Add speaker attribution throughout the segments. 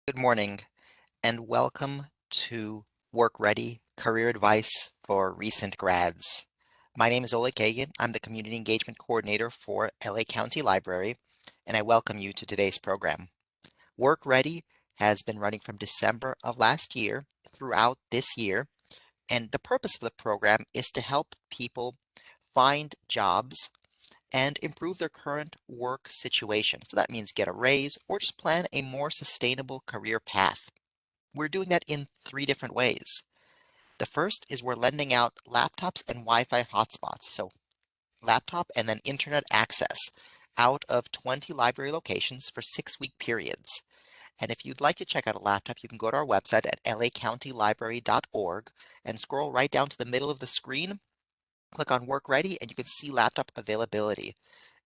Speaker 1: Good morning and welcome to Work Ready Career Advice for Recent Grads. My name is Ole Kagan. I'm the Community Engagement Coordinator for LA County Library, and I welcome you to today's program. Work Ready has been running from December of last year throughout this year, and the purpose of the program is to help people find jobs and improve their current work situation. So that means get a raise or just plan a more sustainable career path. We're doing that in three different ways. The first is we're lending out laptops and Wi-Fi hotspots. So laptop and then internet access out of 20 library locations for 6-week periods. And if you'd like to check out a laptop, you can go to our website at lacountylibrary.org and scroll right down to the middle of the screen, click on Work Ready, and you can see laptop availability.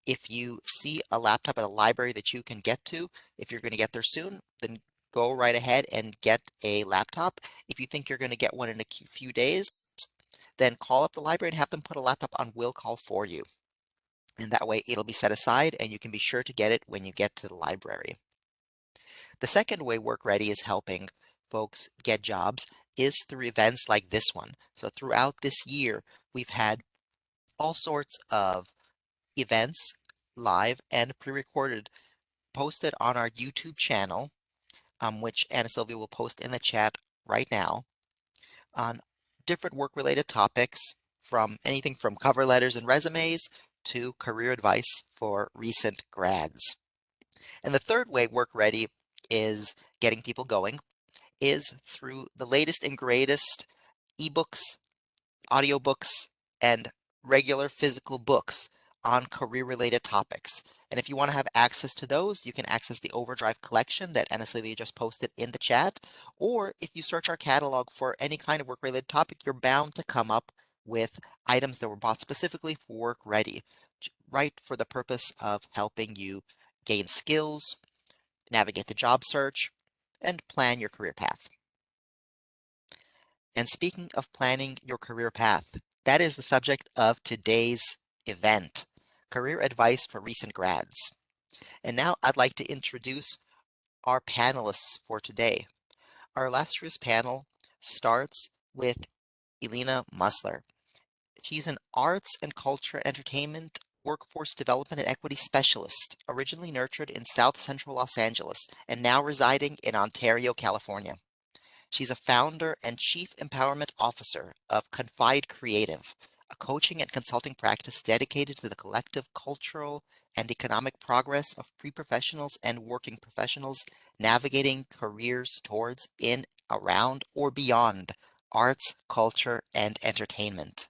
Speaker 1: If you see a laptop at a library that you can get to, if you're going to get there soon, then go right ahead and get a laptop. If you think you're going to get one in a few days, then call up the library and have them put a laptop on will call for you. And that way it'll be set aside and you can be sure to get it when you get to the library. The second way Work Ready is helping folks get jobs is through events like this one. So throughout this year, we've had all sorts of events, live and pre-recorded, posted on our YouTube channel, which Anna Sylvia will post in the chat right now, on different work-related topics, from anything from cover letters and resumes to career advice for recent grads. And the third way Work Ready is getting people going is through the latest and greatest ebooks, audiobooks, and regular physical books on career-related topics. And if you want to have access to those, you can access the Overdrive collection that Anna Sylvia just posted in the chat. Or if you search our catalog for any kind of work-related topic, you're bound to come up with items that were bought specifically for Work Ready, right for the purpose of helping you gain skills, navigate the job search, and plan your career path. And speaking of planning your career path, that is the subject of today's event, Career Advice for Recent Grads. And now I'd like to introduce our panelists for today. Our illustrious panel starts with Elena Musler. She's an arts and culture entertainment workforce development and equity specialist, originally nurtured in South Central Los Angeles and now residing in Ontario, California. She's a founder and chief empowerment officer of Confide Creative, a coaching and consulting practice dedicated to the collective cultural and economic progress of pre-professionals and working professionals navigating careers towards, in, around, or beyond arts, culture, and entertainment.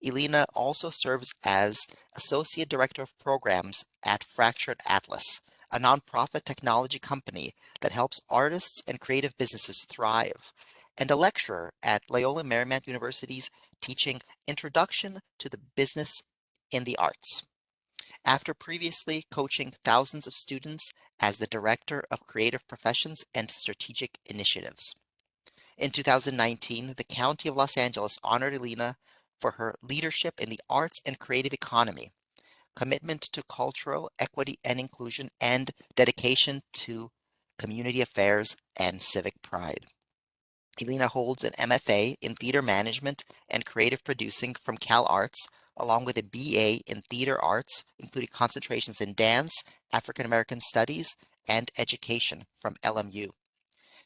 Speaker 1: Elena also serves as Associate Director of Programs at Fractured Atlas, a nonprofit technology company that helps artists and creative businesses thrive, and a lecturer at Loyola Marymount University's teaching Introduction to the Business in the Arts. After previously coaching thousands of students as the Director of Creative Professions and Strategic Initiatives. In 2019, the County of Los Angeles honored Elena for her leadership in the arts and creative economy, commitment to cultural equity and inclusion, and dedication to community affairs and civic pride. Elena holds an MFA in Theater Management and Creative Producing from Cal Arts, along with a BA in Theater Arts, including concentrations in dance, African American Studies, and education from LMU.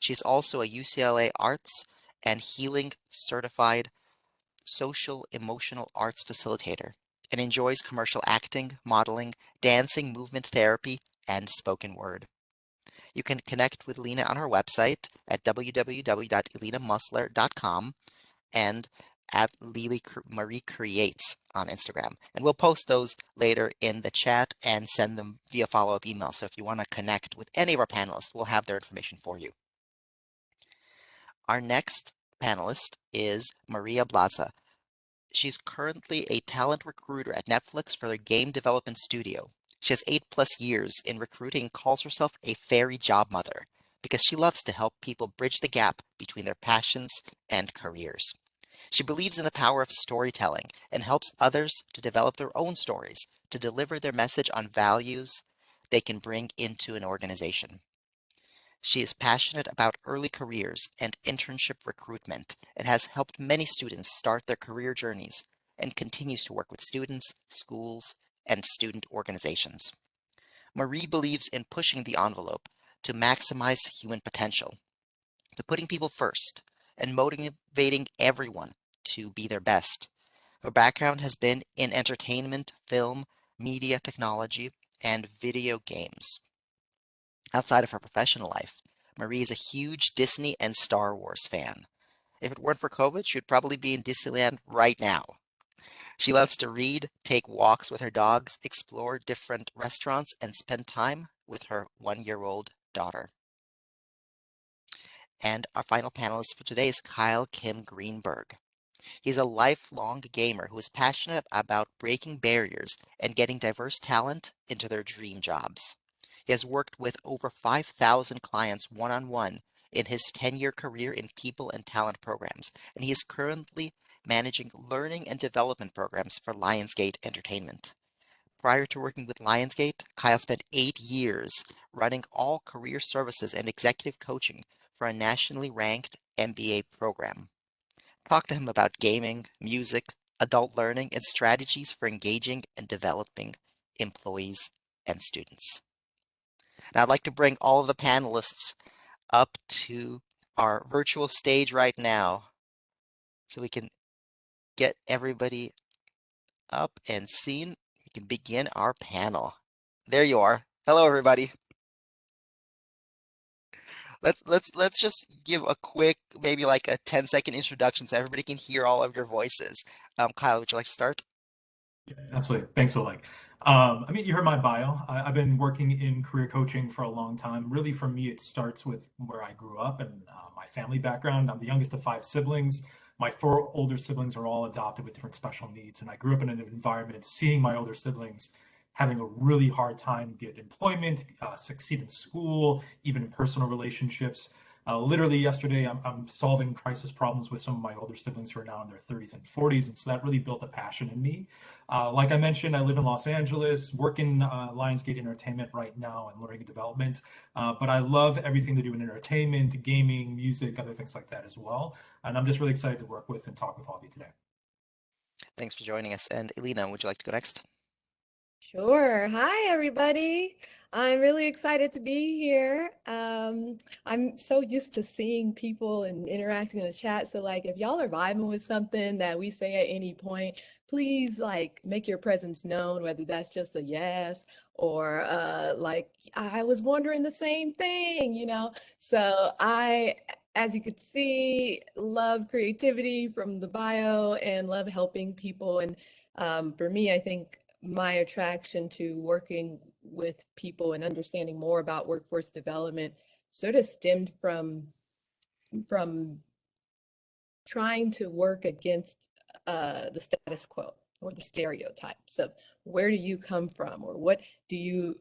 Speaker 1: She's also a UCLA Arts and Healing Certified Social Emotional Arts Facilitator and enjoys commercial acting, modeling, dancing, movement therapy, and spoken word. You can connect with Lena on her website at www.elenamusler.com and at Lily Marie Creates on Instagram. And we'll post those later in the chat and send them via follow-up email. So if you want to connect with any of our panelists, we'll have their information for you. Our next panelist is Maria Blaza. She's currently a talent recruiter at Netflix for their game development studio. She has 8+ years in recruiting and calls herself a fairy job mother because she loves to help people bridge the gap between their passions and careers. She believes in the power of storytelling and helps others to develop their own stories, to deliver their message on values they can bring into an organization. She is passionate about early careers and internship recruitment and has helped many students start their career journeys and continues to work with students, schools, and student organizations. Marie believes in pushing the envelope to maximize human potential, to putting people first, and motivating everyone to be their best. Her background has been in entertainment, film, media technology, and video games. Outside of her professional life, Marie is a huge Disney and Star Wars fan. If it weren't for COVID, she would probably be in Disneyland right now. She loves to read, take walks with her dogs, explore different restaurants, and spend time with her 1-year-old daughter. And our final panelist for today is Kyle Kim Greenberg. He's a lifelong gamer who is passionate about breaking barriers and getting diverse talent into their dream jobs. He has worked with over 5,000 clients one-on-one in his 10-year career in people and talent programs, and he is currently managing learning and development programs for Lionsgate Entertainment. Prior to working with Lionsgate, Kyle spent 8 years running all career services and executive coaching for a nationally ranked MBA program. Talk to him about gaming, music, adult learning, and strategies for engaging and developing employees and students. Now, I'd like to bring all of the panelists up to our virtual stage right now so we can get everybody up and seen. We can begin our panel. There you are. Hello, everybody. Let's just give a quick, maybe like a 10-second introduction so everybody can hear all of your voices. Kyle, would you like to start?
Speaker 2: Yeah, absolutely. Thanks, Oleg. You heard my bio. I've been working in career coaching for a long time. Really, for me, it starts with where I grew up and my family background. I'm the youngest of five siblings. My four older siblings are all adopted with different special needs. And I grew up in an environment seeing my older siblings having a really hard time get employment, succeed in school, even in personal relationships. Literally yesterday, I'm solving crisis problems with some of my older siblings who are now in their 30s and 40s. And so that really built a passion in me. Like I mentioned, I live in Los Angeles, work in Lionsgate Entertainment right now and learning and development. But I love everything to do in entertainment, gaming, music, other things like that as well. And I'm just really excited to work with and talk with all of you today.
Speaker 1: Thanks for joining us. And Elena, would you like to go next?
Speaker 3: Sure. Hi, everybody. I'm really excited to be here. I'm so used to seeing people and interacting in the chat. So, like, if y'all are vibing with something that we say at any point, please, like, make your presence known, whether that's just a yes or, like, I was wondering the same thing, you know? So, as you could see, love creativity from the bio and love helping people. And for me, I think my attraction to working with people and understanding more about workforce development sort of stemmed from trying to work against the status quo or the stereotypes of where do you come from or what do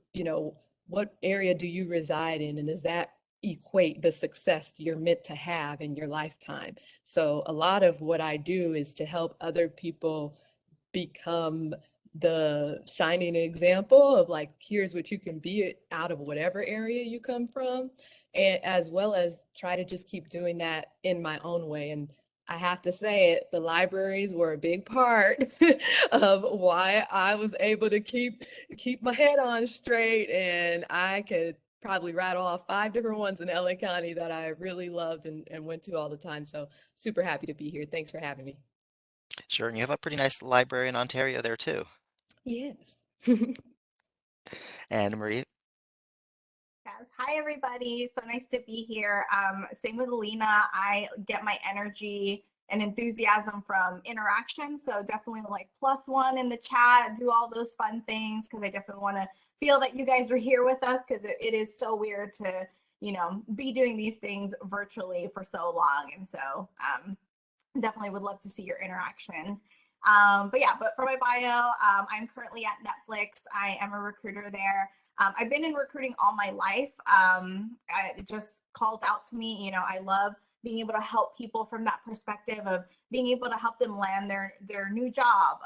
Speaker 3: what area do you reside in and does that equate the success you're meant to have in your lifetime. So a lot of what I do is to help other people become the shining example of like here's what you can be out of whatever area you come from, and as well as try to just keep doing that in my own way. And I have to say it, the libraries were a big part of why I was able to keep my head on straight, and I could probably rattle off 5 different ones in LA County that I really loved and went to all the time. So super happy to be here. Thanks for having me.
Speaker 1: Sure, and you have a pretty nice library in Ontario there too.
Speaker 3: Yes.
Speaker 1: And Marie,
Speaker 4: Yes. Hi, everybody. So nice to be here. Same with Alina. I get my energy and enthusiasm from interaction. So definitely like +1 in the chat, do all those fun things because I definitely want to feel that you guys are here with us because it is so weird to, be doing these things virtually for so long. And so definitely would love to see your interactions. But for my bio, I'm currently at Netflix. I am a recruiter there. I've been in recruiting all my life. It just calls out to me. I love being able to help people from that perspective of being able to help them land their new job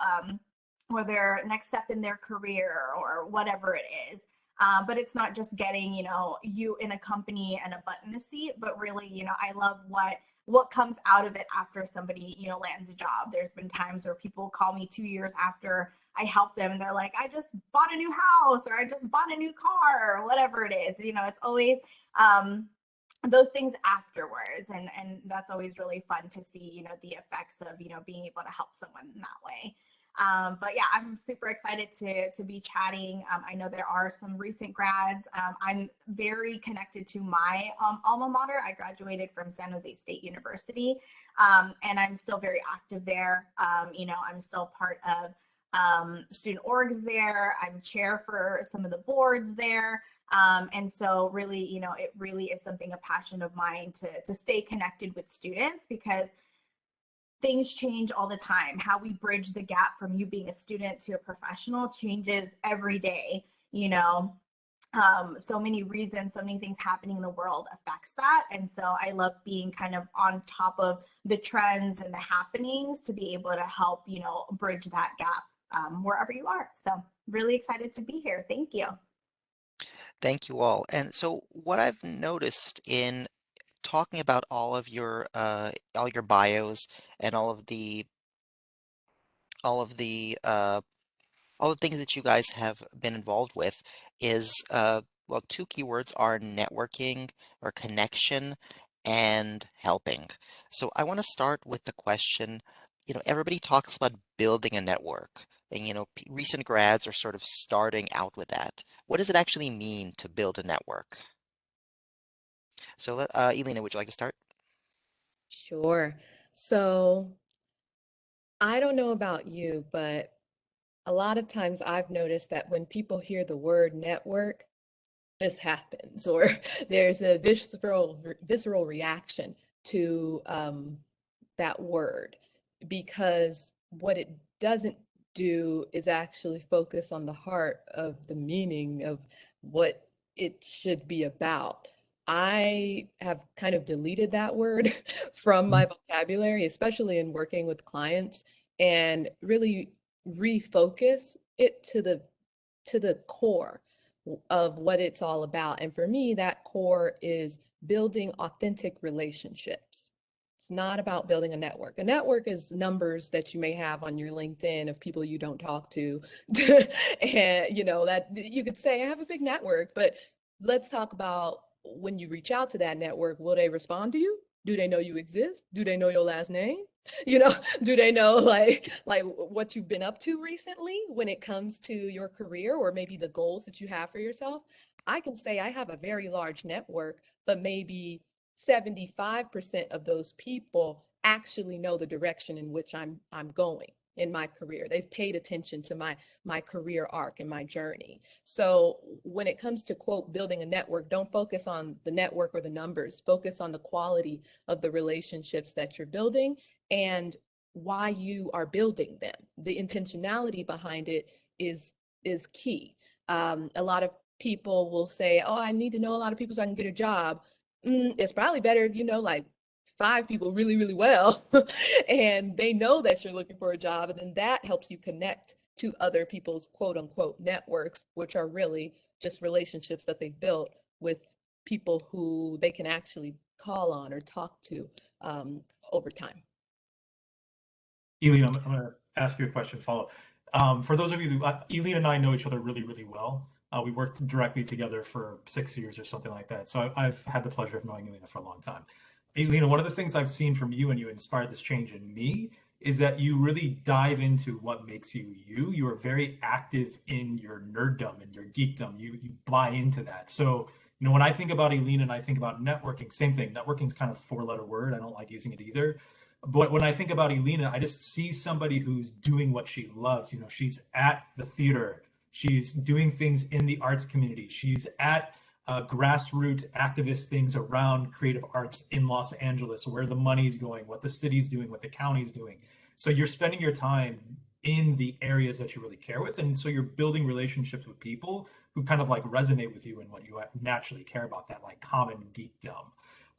Speaker 4: or their next step in their career or whatever it is. But it's not just getting, you in a company and a butt in a seat, but really, I love what comes out of it after somebody, lands a job. There's been times where people call me 2 years after I help them and they're like, I just bought a new house or I just bought a new car or whatever it is. It's always those things afterwards. And that's always really fun to see, the effects of, being able to help someone in that way. But yeah, I'm super excited to be chatting. I know there are some recent grads. I'm very connected to my alma mater. I graduated from San Jose State University, and I'm still very active there. I'm still part of student orgs there. I'm chair for some of the boards there. And so really, it really is a passion of mine to stay connected with students, because things change all the time. How we bridge the gap from you being a student to a professional changes every day. So many reasons, so many things happening in the world affects that. And so I love being kind of on top of the trends and the happenings to be able to help, bridge that gap wherever you are. So really excited to be here. Thank you.
Speaker 1: Thank you all. And so what I've noticed in talking about all your bios and all of the all the things that you guys have been involved with is well, two keywords are networking or connection and helping. So I want to start with the question, everybody talks about building a network. And recent grads are sort of starting out with that. What does it actually mean to build a network? So, Elena, would you like to start?
Speaker 3: Sure. So I don't know about you, but a lot of times I've noticed that when people hear the word network, this happens, or there's a visceral reaction to that word, because what it doesn't do is actually focus on the heart of the meaning of what it should be about. I have kind of deleted that word from my vocabulary, especially in working with clients, and really refocus it to the core of what it's all about. And for me, that core is building authentic relationships. It's not about building a network. A network is numbers that you may have on your LinkedIn of people you don't talk to. And that you could say, I have a big network, but let's talk about when you reach out to that network, will they respond to you? Do they know you exist? Do they know your last name? You know, do they know like what you've been up to recently when it comes to your career, or maybe the goals that you have for yourself? I can say I have a very large network, but maybe 75% of those people actually know the direction in which I'm going in my career. They've paid attention to my career arc and my journey. So when it comes to quote building a network, don't focus on the network or the numbers. Focus on the quality of the relationships that you're building and why you are building them. The intentionality behind it is key. A lot of people will say, "Oh, I need to know a lot of people so I can get a job." It's probably better if you know like 5 people really, really well, and they know that you're looking for a job, and then that helps you connect to other people's quote unquote networks, which are really just relationships that they've built with people who they can actually call on or talk to over time.
Speaker 2: Eileen, I'm going to ask you a question follow up. For those of you who, Eileen and I know each other really, really well. We worked directly together for 6 years or something like that. So I've had the pleasure of knowing Elena for a long time. Elena, one of the things I've seen from you and you inspired this change in me is that you really dive into what makes you you. You are very active in your nerddom and your geekdom. You buy into that. So, when I think about Elena and I think about networking, same thing. Networking is kind of a four-letter word. I don't like using it either. But when I think about Elena, I just see somebody who's doing what she loves. She's at the theater. She's doing things in the arts community. She's at grassroots activist things around creative arts in Los Angeles, where the money's going, what the city's doing, what the county's doing. So you're spending your time in the areas that you really care with. And so you're building relationships with people who kind of like resonate with you and what you naturally care about, that like common geekdom.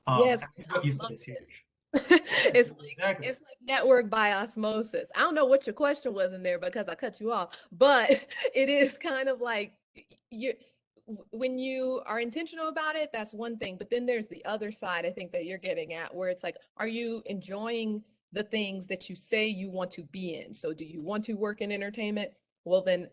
Speaker 3: Yes,
Speaker 2: I think what you said is huge.
Speaker 3: osmosis.
Speaker 2: Yes,
Speaker 3: It's
Speaker 2: exactly.
Speaker 3: it's like network by osmosis. I don't know what your question was in there because I cut you off, but it is kind of like you when you are intentional about it, that's one thing. But then there's the other side, I think, that you're getting at, where it's like, are you enjoying the things that you say you want to be in? So do you want to work in entertainment? Well, then,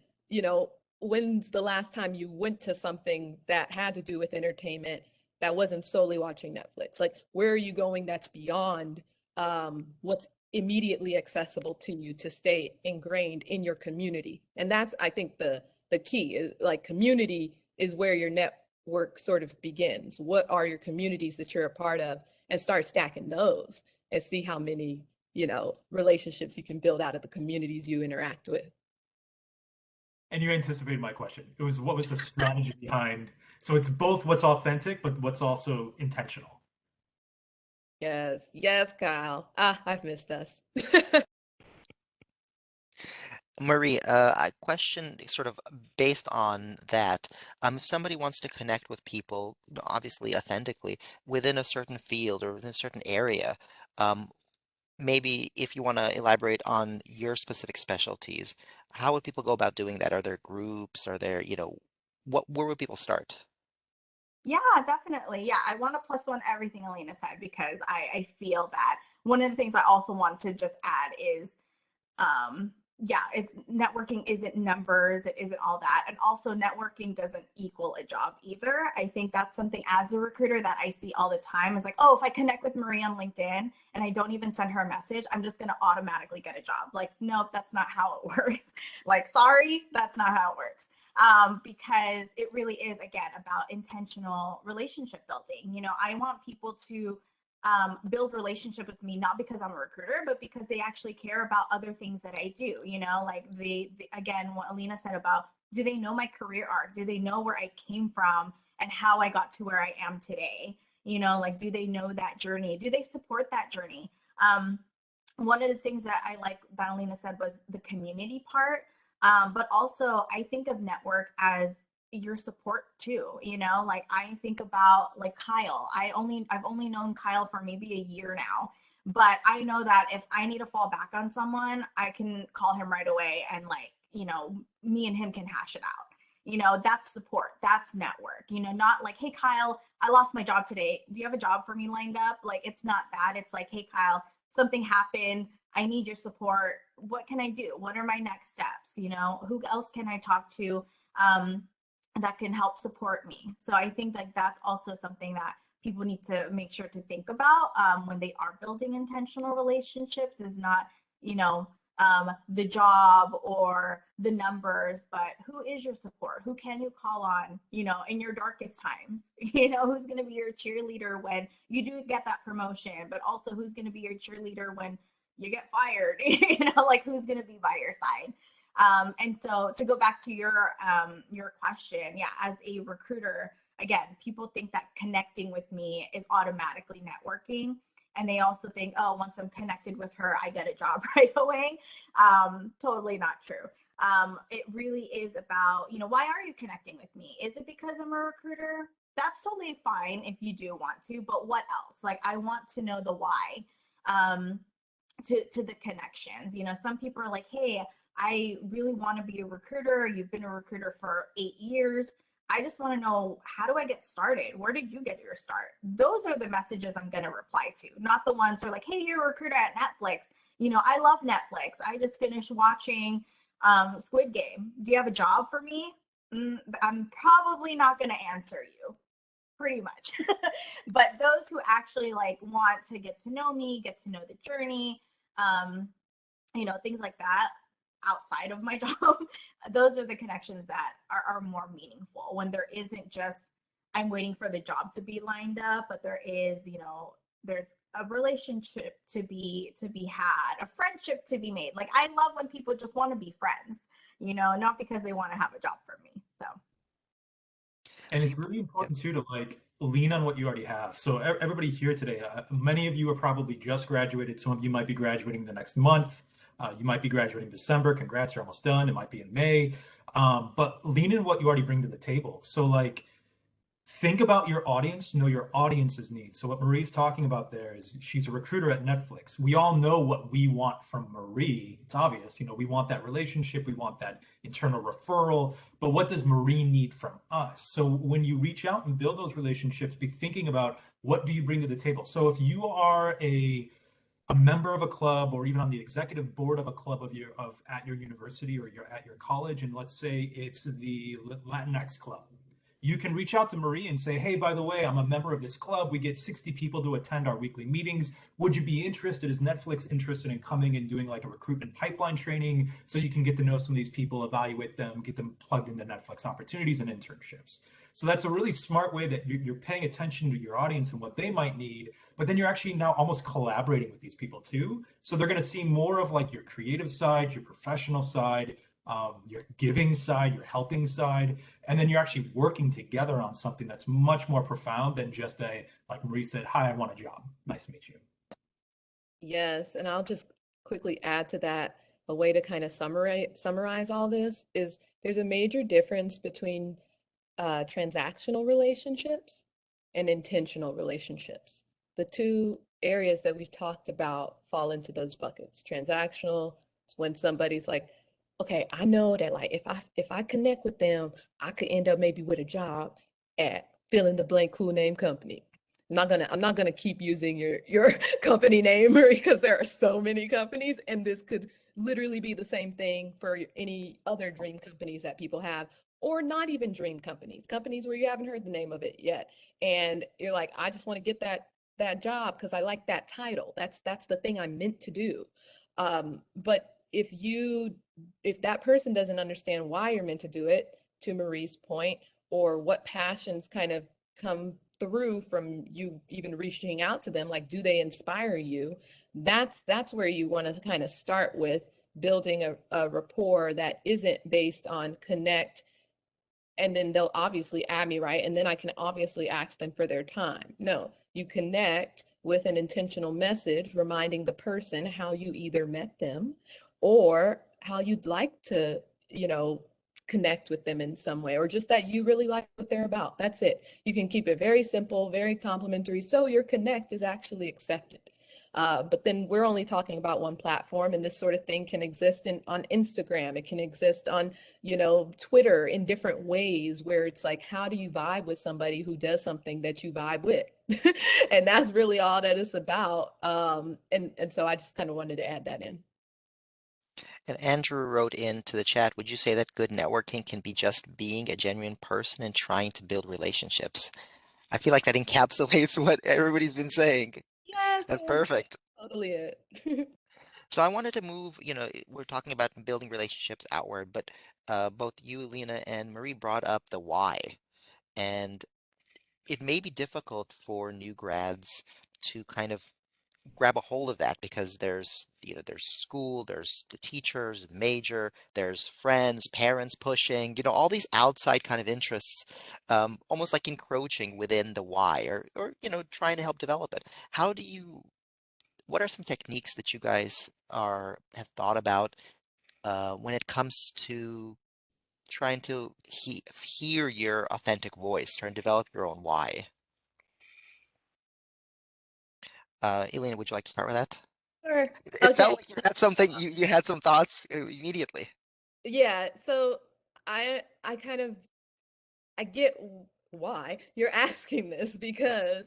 Speaker 3: when's the last time you went to something that had to do with entertainment that wasn't solely watching Netflix? Like, where are you going that's beyond what's immediately accessible to you to stay ingrained in your community? And that's, I think, the key is like community is where your network sort of begins. What are your communities that you're a part of? And start stacking those and see how many, relationships you can build out of the communities you interact with.
Speaker 2: And you anticipated my question. It was, what was the strategy behind? So it's both what's authentic, but what's also intentional.
Speaker 3: Yes, yes, Kyle. I've missed us.
Speaker 1: Marie, a question sort of based on that. If somebody wants to connect with people, obviously authentically, within a certain field or within a certain area, um, maybe if you want to elaborate on your specific specialties, how would people go about doing that? Are there groups? Are there, where would people start?
Speaker 4: Yeah, definitely. Yeah, I want to plus one everything Alina said because I feel that one of the things I also want to just add is yeah, it's networking isn't numbers, it isn't all that. And also networking doesn't equal a job either. I think that's something as a recruiter that I see all the time is like, oh, if I connect with Marie on LinkedIn and I don't even send her a message, I'm just going to automatically get a job. Like, nope, that's not how it works. Like, sorry, that's not how it works. Because it really is, again, about intentional relationship building. I want people to build relationship with me, not because I'm a recruiter, but because they actually care about other things that I do. Like again, what Alina said about, do they know my career arc? Do they know where I came from and how I got to where I am today? Like, do they know that journey? Do they support that journey? One of the things that I like that Alina said was the community part. But also I think of network as your support too. Like I think about like Kyle. I've only known Kyle for maybe a year now, but I know that if I need to fall back on someone, I can call him right away and like, me and him can hash it out. That's support, that's network. Not like, hey Kyle, I lost my job today, do you have a job for me lined up? Like, it's not that. It's like, hey Kyle, something happened, I need your support, what can I do, what are my next steps? Who else can I talk to that can help support me? So I think like that's also something that people need to make sure to think about when they are building intentional relationships, is not, the job or the numbers, but who is your support? Who can you call on, in your darkest times? Who's going to be your cheerleader when you do get that promotion, but also who's going to be your cheerleader when you get fired? Like who's going to be by your side? And so to go back to your question, yeah, as a recruiter, again, people think that connecting with me is automatically networking. And they also think, oh, once I'm connected with her, I get a job right away. Totally not true. It really is about, why are you connecting with me? Is it because I'm a recruiter? That's totally fine if you do want to, but what else? Like, I want to know the why to the connections. Some people are like, hey, I really want to be a recruiter. You've been a recruiter for 8 years. I just want to know, how do I get started? Where did you get your start? Those are the messages I'm going to reply to, not the ones who are like, hey, you're a recruiter at Netflix. I love Netflix. I just finished watching Squid Game. Do you have a job for me? I'm probably not going to answer you, pretty much. But those who actually like want to get to know me, get to know the journey, things like that, outside of my job, those are the connections that are more meaningful, when there isn't just I'm waiting for the job to be lined up, but there is, there's a relationship to be had, a friendship to be made. Like, I love when people just want to be friends, not because they want to have a job for me. So
Speaker 2: And
Speaker 1: So
Speaker 2: it's
Speaker 1: you,
Speaker 2: really
Speaker 1: yeah.
Speaker 2: important too to like lean on what you already have. So everybody here today, many of you are probably just graduated. Some of you might be graduating the next month. You might be graduating December. Congrats, you're almost done. It might be in May. But lean in what you already bring to the table. So like think about your audience, know your audience's needs. So what Marie's talking about there is she's a recruiter at Netflix. We all know what we want from Marie. It's obvious, we want that relationship, we want that internal referral, but what does Marie need from us? So when you reach out and build those relationships, be thinking about what do you bring to the table. So if you are a member of a club or even on the executive board of a club at your university or you're at your college, and let's say it's the Latinx club, you can reach out to Marie and say, hey, by the way, I'm a member of this club. We get 60 people to attend our weekly meetings. Would you be interested? Is Netflix interested in coming and doing like a recruitment pipeline training so you can get to know some of these people, evaluate them, get them plugged into Netflix opportunities and internships? So that's a really smart way that you're paying attention to your audience and what they might need, but then you're actually now almost collaborating with these people too. So they're going to see more of like your creative side, your professional side, your giving side, your helping side, and then you're actually working together on something that's much more profound than just like Marie said, hi, I want a job. Nice to meet you.
Speaker 3: Yes, and I'll just quickly add to that a way to kind of summarize all this is there's a major difference between transactional relationships and intentional relationships. The two areas that we've talked about fall into those buckets. Transactional is when somebody's like, okay, I know that like if I connect with them, I could end up maybe with a job at fill in the blank cool name company. I'm not gonna keep using your company name because there are so many companies, and this could literally be the same thing for any other dream companies that people have, or not even dream companies where you haven't heard the name of it yet, and you're like, I just want to get that job because I like that title. That's the thing I'm meant to do. But if that person doesn't understand why you're meant to do it, to Marie's point, or what passions kind of come through from you even reaching out to them, like do they inspire you? That's where you want to kind of start with building a rapport that isn't based on connect and then they'll obviously add me, right? And then I can obviously ask them for their time. No, you connect with an intentional message reminding the person how you either met them or how you'd like to, connect with them in some way, or just that you really like what they're about. That's it. You can keep it very simple, very complimentary. So your connect is actually accepted. But then we're only talking about one platform, and this sort of thing can exist on Instagram. It can exist on, Twitter in different ways where it's like, how do you vibe with somebody who does something that you vibe with? And that's really all that it's about. And so I just kind of wanted to add that in.
Speaker 1: And Andrew wrote into the chat, would you say that good networking can be just being a genuine person and trying to build relationships? I feel like that encapsulates what everybody's been saying.
Speaker 3: Yes,
Speaker 1: That's
Speaker 3: yes, that's
Speaker 1: perfect.
Speaker 3: totally it.
Speaker 1: So I wanted to move, we're talking about building relationships outward, but both you, Lena, and Marie brought up the why. And it may be difficult for new grads to kind of grab a hold of that because there's school, there's the teachers, major, there's friends, parents pushing, all these outside kind of interests, almost like encroaching within the why or trying to help develop it. What are some techniques that you guys have thought about when it comes to trying to hear your authentic voice, trying to develop your own why? Elena, would you like to start with that?
Speaker 3: Sure.
Speaker 1: It
Speaker 3: Okay.
Speaker 1: felt like you had something, you had some thoughts immediately.
Speaker 3: Yeah. So I kind of I get why you're asking this
Speaker 1: Yeah.
Speaker 3: because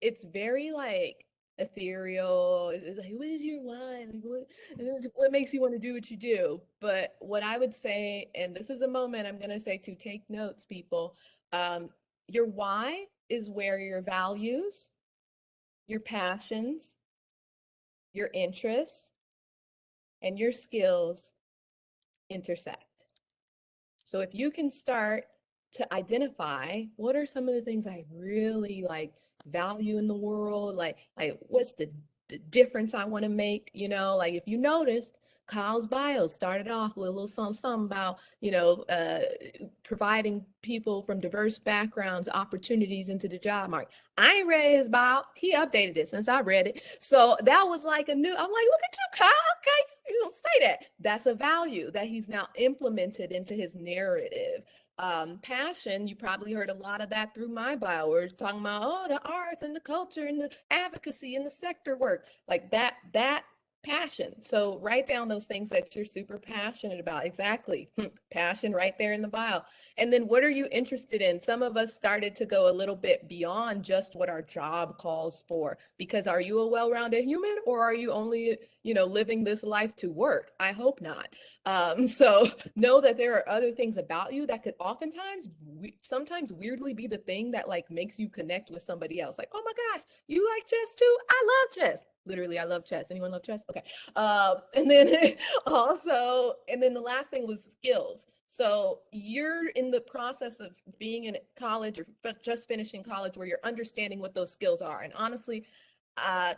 Speaker 3: it's very like ethereal. It's like, what is your why? Like, what makes you want to do what you do? But what I would say, and this is a moment I'm going to say to take notes, people, um, your why is where your values, your passions, your interests, and your skills intersect. So if you can start to identify what are some of the things I really like value in the world, like what's the difference I want to make, like if you noticed Kyle's bio started off with a little something about, providing people from diverse backgrounds opportunities into the job market. I ain't read his bio. He updated it since I read it. So that was like I'm like, look at you, Kyle. Okay, you don't say that. That's a value that he's now implemented into his narrative. Passion, you probably heard a lot of that through my bio. We're talking about, oh, the arts and the culture and the advocacy and the sector work, like that passion. So write down those things that you're super passionate about. Exactly. Passion right there in the bio. And then what are you interested in? Some of us started to go a little bit beyond just what our job calls for, because are you a well-rounded human, or are you only, living this life to work? I hope not. So know that there are other things about you that could oftentimes, sometimes weirdly be the thing that like makes you connect with somebody else. Like, oh my gosh, you like chess too? I love chess. Literally, I love chess. Anyone love chess? Okay. And then and then the last thing was skills. So you're in the process of being in college or just finishing college where you're understanding what those skills are. And honestly,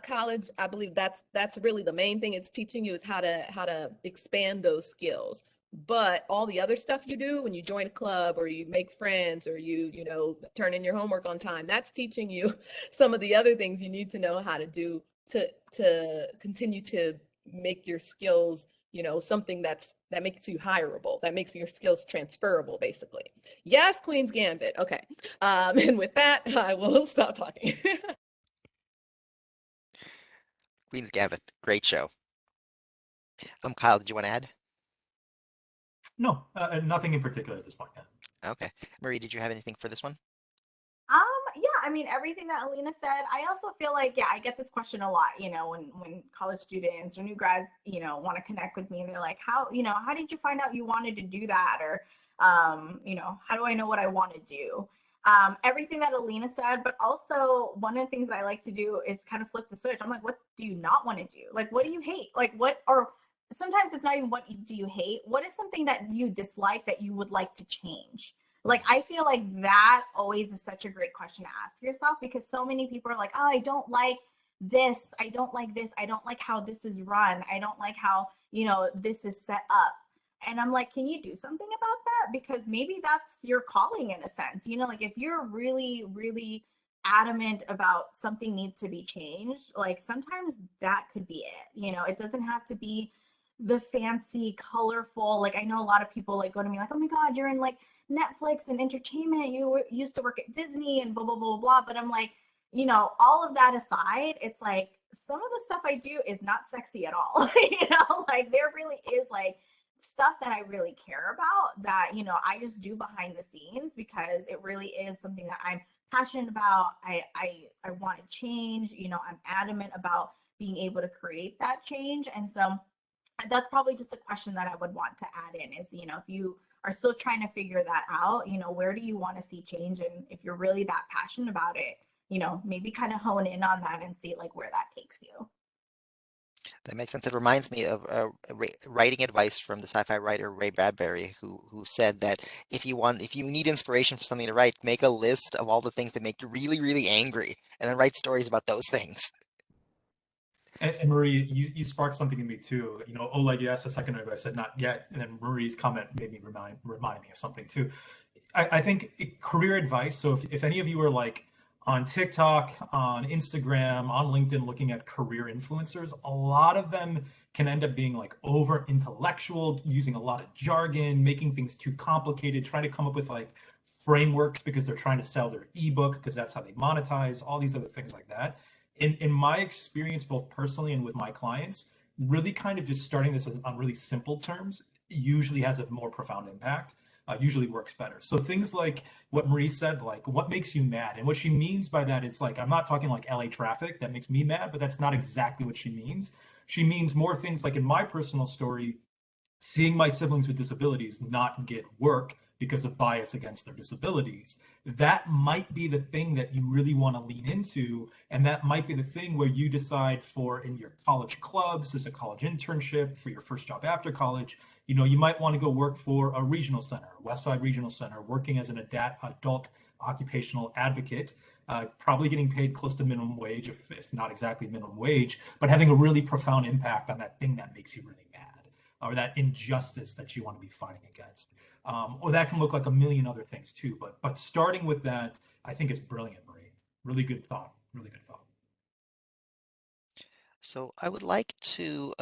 Speaker 3: college, I believe that's really the main thing it's teaching you, is how to expand those skills. But all the other stuff you do when you join a club or you make friends or you turn in your homework on time, that's teaching you some of the other things you need to know how to do to continue to make your skills, something that makes you hireable, that makes your skills transferable, basically. Yes, Queen's Gambit. Okay. And with that, I will stop talking.
Speaker 1: Queen's Gambit, great show. Kyle, did you want to add?
Speaker 2: No, nothing in particular at this point. Yeah.
Speaker 1: Okay. Marie, did you have anything for this one?
Speaker 4: Yeah, I mean, everything that Alina said. I also feel like, yeah, I get this question a lot, when college students or new grads, want to connect with me. They're like, how did you find out you wanted to do that? Or, how do I know what I want to do? Everything that Alina said, but also one of the things that I like to do is kind of flip the switch. I'm like, what do you not want to do? Like, what do you hate? Like, or sometimes it's not even do you hate? What is something that you dislike that you would like to change? Like, I feel like that always is such a great question to ask yourself, because so many people are like, oh, I don't like this, I don't like this, I don't like how this is run, I don't like how this is set up. And I'm like, can you do something about that? Because maybe that's your calling in a sense. Like, if you're really really adamant about something needs to be changed, like sometimes that could be it. It doesn't have to be the fancy colorful, like, I know a lot of people like go to me like, oh my god, you're in like Netflix and entertainment, used to work at Disney and blah blah blah blah. But I'm like, all of that aside, it's like some of the stuff I do is not sexy at all. Like there really is like stuff that I really care about that I just do behind the scenes because it really is something that I'm passionate about. I want to change. I'm adamant about being able to create that change, and so that's probably just a question that I would want to add in is, if you are still trying to figure that out, where do you want to see change? And if you're really that passionate about it, maybe kind of hone in on that and see like where that takes you.
Speaker 1: That makes sense. It reminds me of writing advice from the sci-fi writer Ray Bradbury, who said that if you need inspiration for something to write, make a list of all the things that make you really, really angry, and then write stories about those things.
Speaker 2: And Marie, you sparked something in me too. Oleg, you asked a second ago, I said not yet. And then Marie's comment made me reminded me of something too. I think career advice. So if any of you are like on TikTok, on Instagram, on LinkedIn, looking at career influencers, a lot of them can end up being like over intellectual, using a lot of jargon, making things too complicated, trying to come up with like frameworks because they're trying to sell their ebook because that's how they monetize, all these other things like that. In my experience, both personally and with my clients, really kind of just starting this on really simple terms usually has a more profound impact. Usually works better. So things like what Marie said, like what makes you mad, and what she means by that is like, I'm not talking like LA traffic that makes me mad, but that's not exactly what she means. She means more things like in my personal story, seeing my siblings with disabilities not get work because of bias against their disabilities. That might be the thing that you really want to lean into. And that might be the thing where you decide for in your college clubs, as a college internship, for your first job after college, you might want to go work for a regional center, West Side Regional Center, working as an adult occupational advocate, probably getting paid close to minimum wage, if not exactly minimum wage, but having a really profound impact on that thing that makes you really mad, or that injustice that you want to be fighting against. Or that can look like a million other things too. But starting with that, I think is brilliant, Marie. Really good thought. Really good thought.
Speaker 1: So I would like to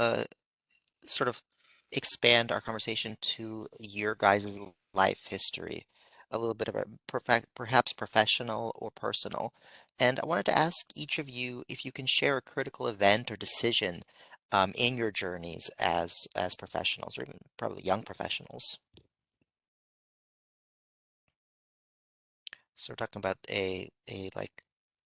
Speaker 1: sort of expand our conversation to your guys' life history. a little bit of a perhaps professional or personal. And I wanted to ask each of you if you can share a critical event or decision in your journeys as professionals, or even probably young professionals. So we're talking about a like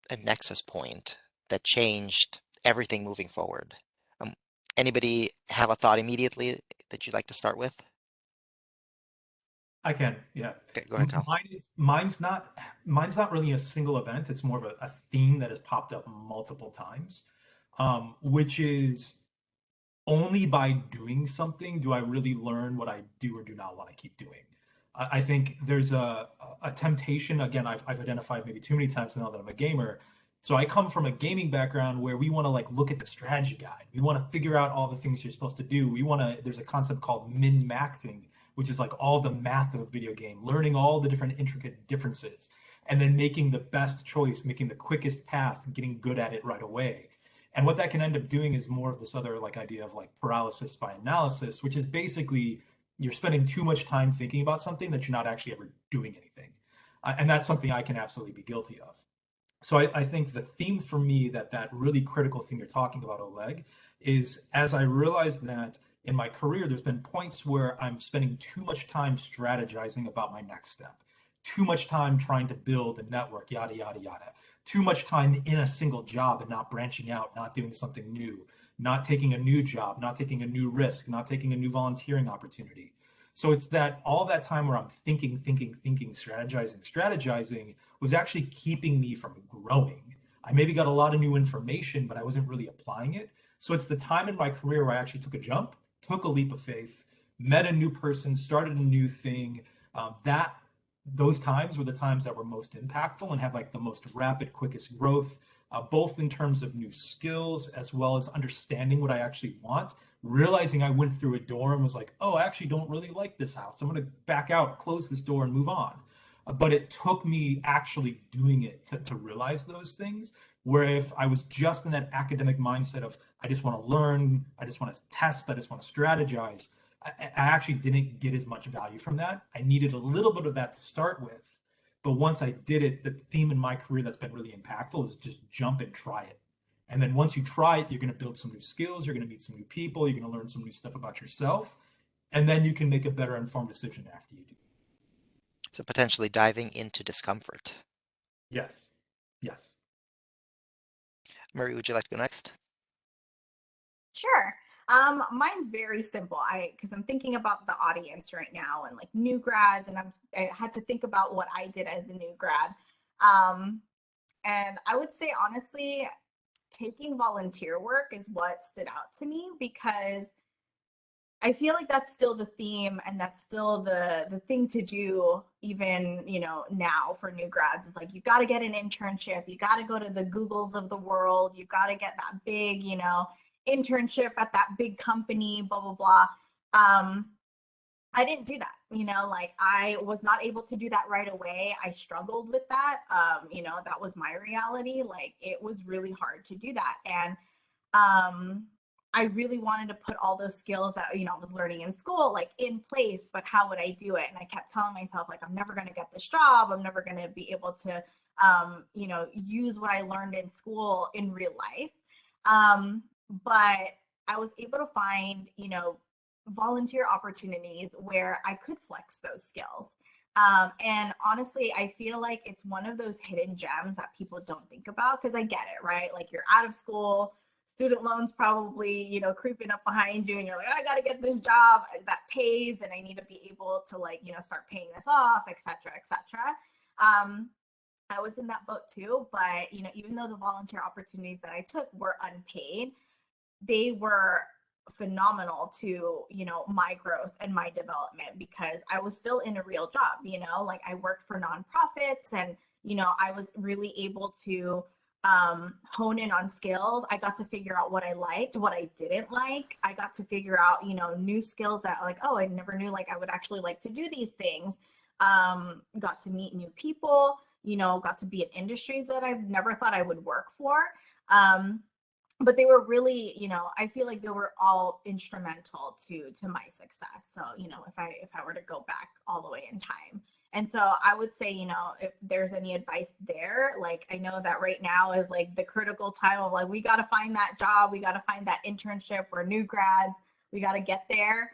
Speaker 1: a nexus point that changed everything moving forward. Um, Anybody have a thought immediately that you'd like to start with?
Speaker 2: I can, yeah.
Speaker 1: Okay, go ahead, Kyle.
Speaker 2: Mine's not really a single event. It's more of a theme that has popped up multiple times, which is only by doing something do I really learn what I do or do not want to keep doing. I think there's a temptation. Again, I've identified maybe too many times now that I'm a gamer. So I come from a gaming background where we want to like look at the strategy guide. We want to figure out all the things you're supposed to do. There's a concept called min-maxing, which is like all the math of a video game, learning all the different intricate differences, and then making the best choice, making the quickest path, getting good at it right away. And what that can end up doing is more of this other like idea of like paralysis by analysis, which is basically you're spending too much time thinking about something that you're not actually ever doing anything. And that's something I can absolutely be guilty of. So I think the theme for me that really critical thing you're talking about, Oleg, is as I realized that in my career, there's been points where I'm spending too much time strategizing about my next step, too much time trying to build a network, yada, yada, yada, too much time in a single job and not branching out, not doing something new, not taking a new job, not taking a new risk, not taking a new volunteering opportunity. So it's that all that time where I'm thinking, strategizing was actually keeping me from growing. I maybe got a lot of new information, but I wasn't really applying it. So it's the time in my career where I actually took a jump, took a leap of faith, met a new person, started a new thing. That those times were the times that were most impactful and had like the most rapid, quickest growth, both in terms of new skills as well as understanding what I actually want, realizing I went through a door and was like, oh, I actually don't really like this house. I'm going to back out, close this door, and move on. But it took me actually doing it to realize those things. Where if I was just in that academic mindset of, I just want to learn, I just want to test, I just want to strategize, I actually didn't get as much value from that. I needed a little bit of that to start with. But once I did it, the theme in my career that's been really impactful is just jump and try it. And then once you try it, you're going to build some new skills, you're going to meet some new people, you're going to learn some new stuff about yourself, and then you can make a better informed decision after you do.
Speaker 1: So potentially diving into discomfort.
Speaker 2: Yes. Yes.
Speaker 1: Marie, would you like to go next?
Speaker 4: Sure. Mine's very simple. Because I'm thinking about the audience right now and like new grads, and I had to think about what I did as a new grad. And I would say honestly, taking volunteer work is what stood out to me because I feel like that's still the theme and that's still the thing to do even, now for new grads is like you got to get an internship, you got to go to the Googles of the world, you got to get that big, internship at that big company, blah blah blah. I didn't do that, like I was not able to do that right away. I struggled with that. That was my reality. Like it was really hard to do that. And I really wanted to put all those skills that, I was learning in school, like in place, but how would I do it? And I kept telling myself, like, I'm never going to get this job. I'm never going to be able to, use what I learned in school in real life. But I was able to find, volunteer opportunities where I could flex those skills. And honestly, I feel like it's one of those hidden gems that people don't think about because I get it, right? Like you're out of school, student loans probably, creeping up behind you and you're like, I got to get this job that pays and I need to be able to like, start paying this off, et cetera, et cetera. I was in that boat too, but, even though the volunteer opportunities that I took were unpaid, they were phenomenal to my growth and my development because I was still in a real job, like I worked for nonprofits and I was really able to hone in on skills. I got to figure out what I liked, what I didn't like. I got to figure out new skills that like, oh, I never knew like I would actually like to do these things. Got to meet new people, got to be in industries that I've never thought I would work for. But they were really, I feel like they were all instrumental to my success. So, if I were to go back all the way in time. And so I would say, if there's any advice there, like I know that right now is like the critical time of like, we got to find that job, we got to find that internship, we're new grads, we got to get there.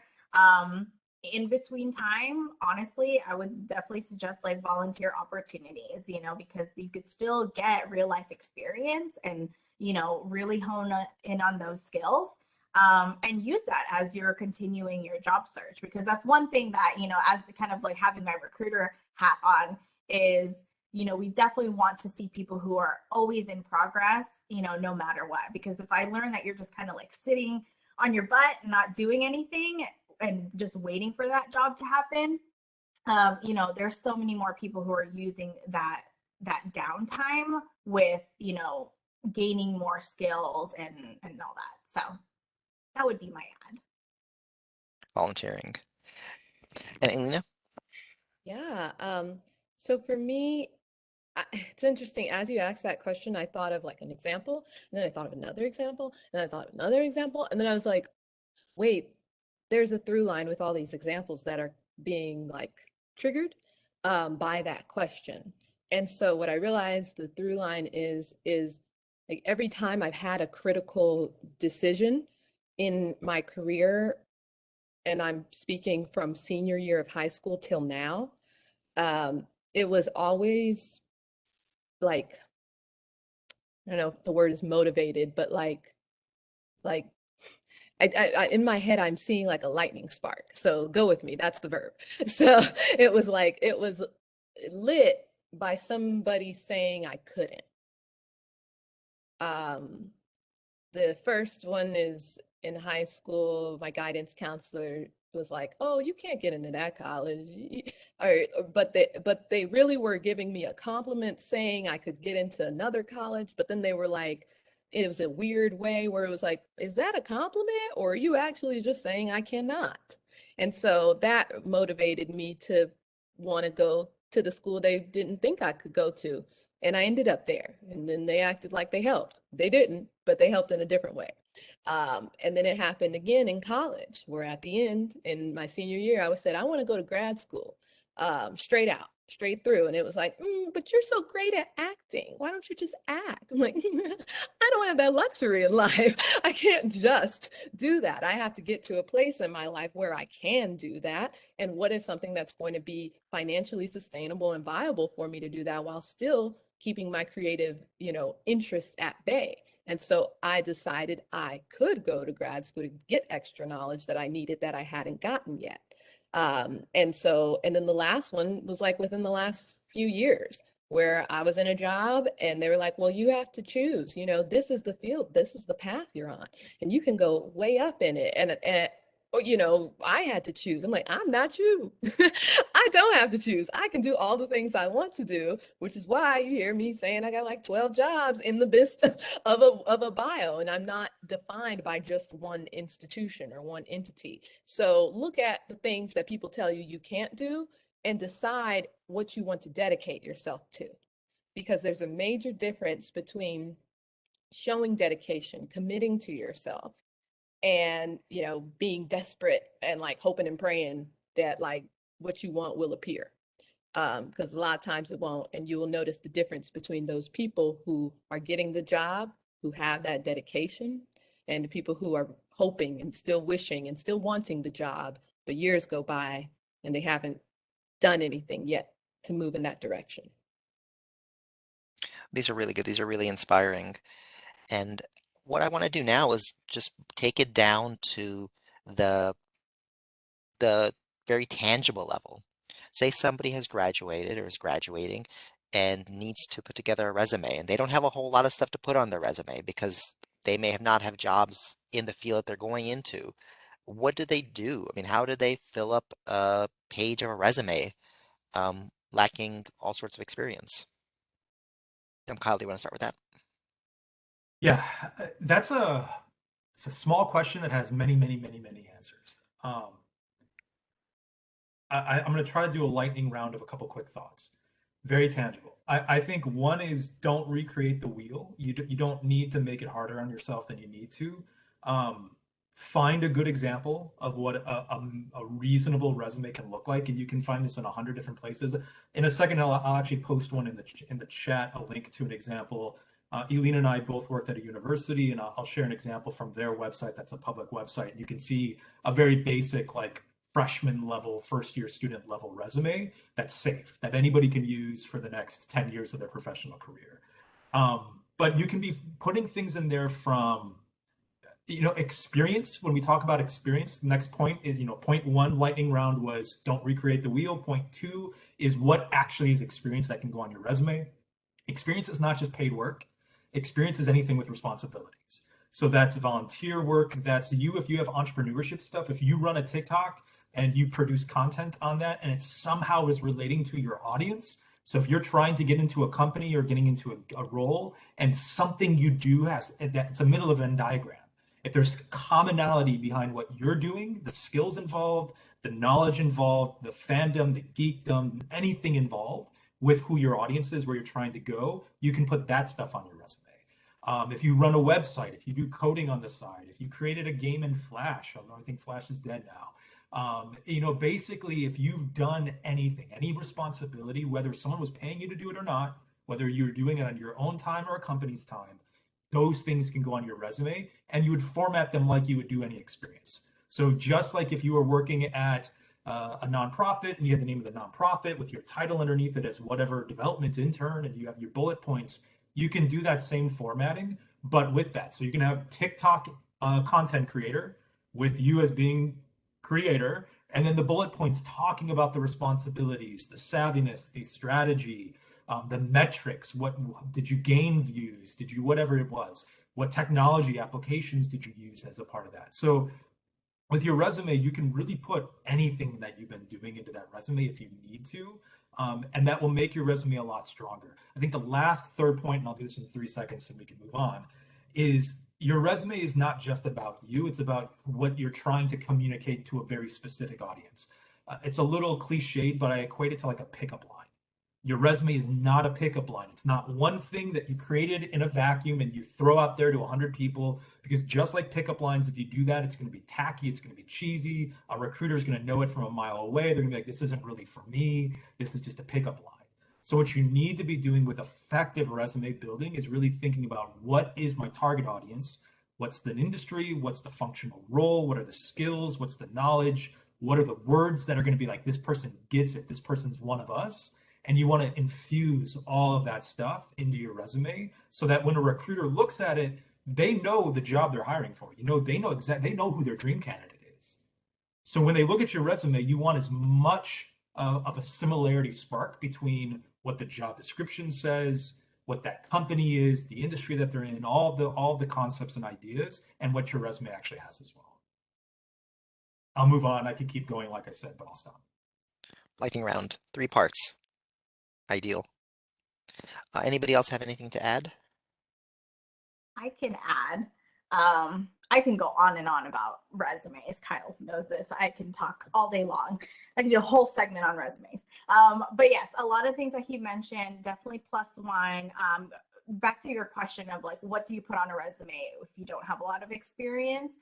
Speaker 4: In between time, honestly, I would definitely suggest like volunteer opportunities, because you could still get real life experience and, really hone in on those skills, and use that as you're continuing your job search. Because that's one thing that, as the kind of like having my recruiter hat on is, we definitely want to see people who are always in progress, no matter what. Because if I learn that you're just kind of like sitting on your butt and not doing anything and just waiting for that job to happen, there's so many more people who are using that downtime with, gaining more skills and all that. So that would be my ad.
Speaker 1: Volunteering. And Elena?
Speaker 3: Yeah. So for me, it's interesting. As you asked that question, I thought of like an example, and then I thought of another example, and then I thought of another example, and then I was like, wait, there's a through line with all these examples that are being like triggered by that question. And so what I realized the through line is like every time I've had a critical decision in my career, and I'm speaking from senior year of high school till now, it was always like, I don't know if the word is motivated, but like in my head, I'm seeing like a lightning spark. So go with me. That's the verb. So it was lit by somebody saying I couldn't. Um, the first one is in high school. My guidance counselor was like, "Oh, you can't get into that college." But they really were giving me a compliment, saying I could get into another college. But then they were like, it was a weird way where it was like, "Is that a compliment, or are you actually just saying I cannot?" And so that motivated me to want to go to the school they didn't think I could go to. And I ended up there. And then they acted like they helped. They didn't, but they helped in a different way. And then it happened again in college, where at the end, in my senior year, I said, I want to go to grad school, straight out, straight through. And it was like, but you're so great at acting. Why don't you just act? I'm like, I don't have that luxury in life. I can't just do that. I have to get to a place in my life where I can do that. And what is something that's going to be financially sustainable and viable for me to do that while still keeping my creative, interests at bay. And so I decided I could go to grad school to get extra knowledge that I needed that I hadn't gotten yet. And then the last one was like within the last few years, where I was in a job and they were like, well, you have to choose, this is the field, this is the path you're on, and you can go way up in it. And I had to choose. I'm like, I'm not you. I don't have to choose. I can do all the things I want to do, which is why you hear me saying I got like 12 jobs in the midst of a bio, and I'm not defined by just one institution or one entity. So look at the things that people tell you you can't do and decide what you want to dedicate yourself to. Because there's a major difference between showing dedication, committing to yourself, and being desperate and like hoping and praying that like what you want will appear, because a lot of times it won't. And you will notice the difference between those people who are getting the job, who have that dedication, and the people who are hoping and still wishing and still wanting the job, but years go by and they haven't done anything yet to move in that direction.
Speaker 1: These are really good. These are really inspiring. And what I want to do now is just take it down to the the very tangible level. Say somebody has graduated or is graduating and needs to put together a resume, and they don't have a whole lot of stuff to put on their resume because they may have not have jobs in the field that they're going into. What do they do? I mean, how do they fill up a page of a resume, lacking all sorts of experience? Kyle, do you want to start with that?
Speaker 2: Yeah, it's a small question that has many, many, many, many answers. I'm going to try to do a lightning round of a couple quick thoughts. Very tangible. I think one is don't recreate the wheel. You don't need to make it harder on yourself than you need to. Um, find a good example of what a reasonable resume can look like, and you can find this in 100 different places. In a second, I'll actually post one in the chat, a link to an example. Elena and I both worked at a university, and I'll share an example from their website. That's a public website. You can see a very basic, like freshman level, first year student level resume that's safe, that anybody can use for the next 10 years of their professional career. But you can be putting things in there from, experience. When we talk about experience, the next point is, point one, lightning round, was don't recreate the wheel. Point two is what actually is experience that can go on your resume. Experience is not just paid work. Experience is anything with responsibilities. So that's volunteer work. That's you, if you have entrepreneurship stuff, if you run a TikTok and you produce content on that and it somehow is relating to your audience. So if you're trying to get into a company or getting into a role and something you do has, it's a middle of a Venn diagram. If there's commonality behind what you're doing, the skills involved, the knowledge involved, the fandom, the geekdom, anything involved with who your audience is, where you're trying to go, you can put that stuff on your resume. If you run a website, if you do coding on the side, if you created a game in Flash, although I think Flash is dead now, basically, if you've done anything, any responsibility, whether someone was paying you to do it or not, whether you're doing it on your own time or a company's time, those things can go on your resume, and you would format them like you would do any experience. So just like if you were working at a nonprofit and you have the name of the nonprofit with your title underneath it as whatever development intern, and you have your bullet points, you can do that same formatting, but with that. So you can have TikTok content creator with you as being creator, and then the bullet points talking about the responsibilities, the savviness, the strategy, the metrics. What did you gain views? Did you, whatever it was, what technology applications did you use as a part of that? So with your resume, you can really put anything that you've been doing into that resume if you need to. And that will make your resume a lot stronger. I think the last third point, and I'll do this in 3 seconds and we can move on, is your resume is not just about you, it's about what you're trying to communicate to a very specific audience. It's a little cliched, but I equate it to like a pickup line. Your resume is not a pickup line. It's not one thing that you created in a vacuum and you throw out there to 100 people, because just like pickup lines, if you do that, it's going to be tacky, it's going to be cheesy. A recruiter is going to know it from a mile away. They're going to be like, this isn't really for me. This is just a pickup line. So what you need to be doing with effective resume building is really thinking about, what is my target audience? What's the industry? What's the functional role? What are the skills? What's the knowledge? What are the words that are going to be like, this person gets it, this person's one of us? And you want to infuse all of that stuff into your resume so that when a recruiter looks at it, they know the job they're hiring for. They know exactly, they know who their dream candidate is. So when they look at your resume, you want as much of a similarity spark between what the job description says, what that company is, the industry that they're in, all the concepts and ideas, and what your resume actually has as well. I'll move on. I can keep going, like I said, but I'll stop.
Speaker 1: Lightning round, 3 parts. Ideal. Anybody else have anything to add?
Speaker 4: I can add. I can go on and on about resumes. Kyle knows this. I can talk all day long. I can do a whole segment on resumes. But yes, a lot of things that he mentioned, definitely +1. Back to your question of like, what do you put on a resume if you don't have a lot of experience?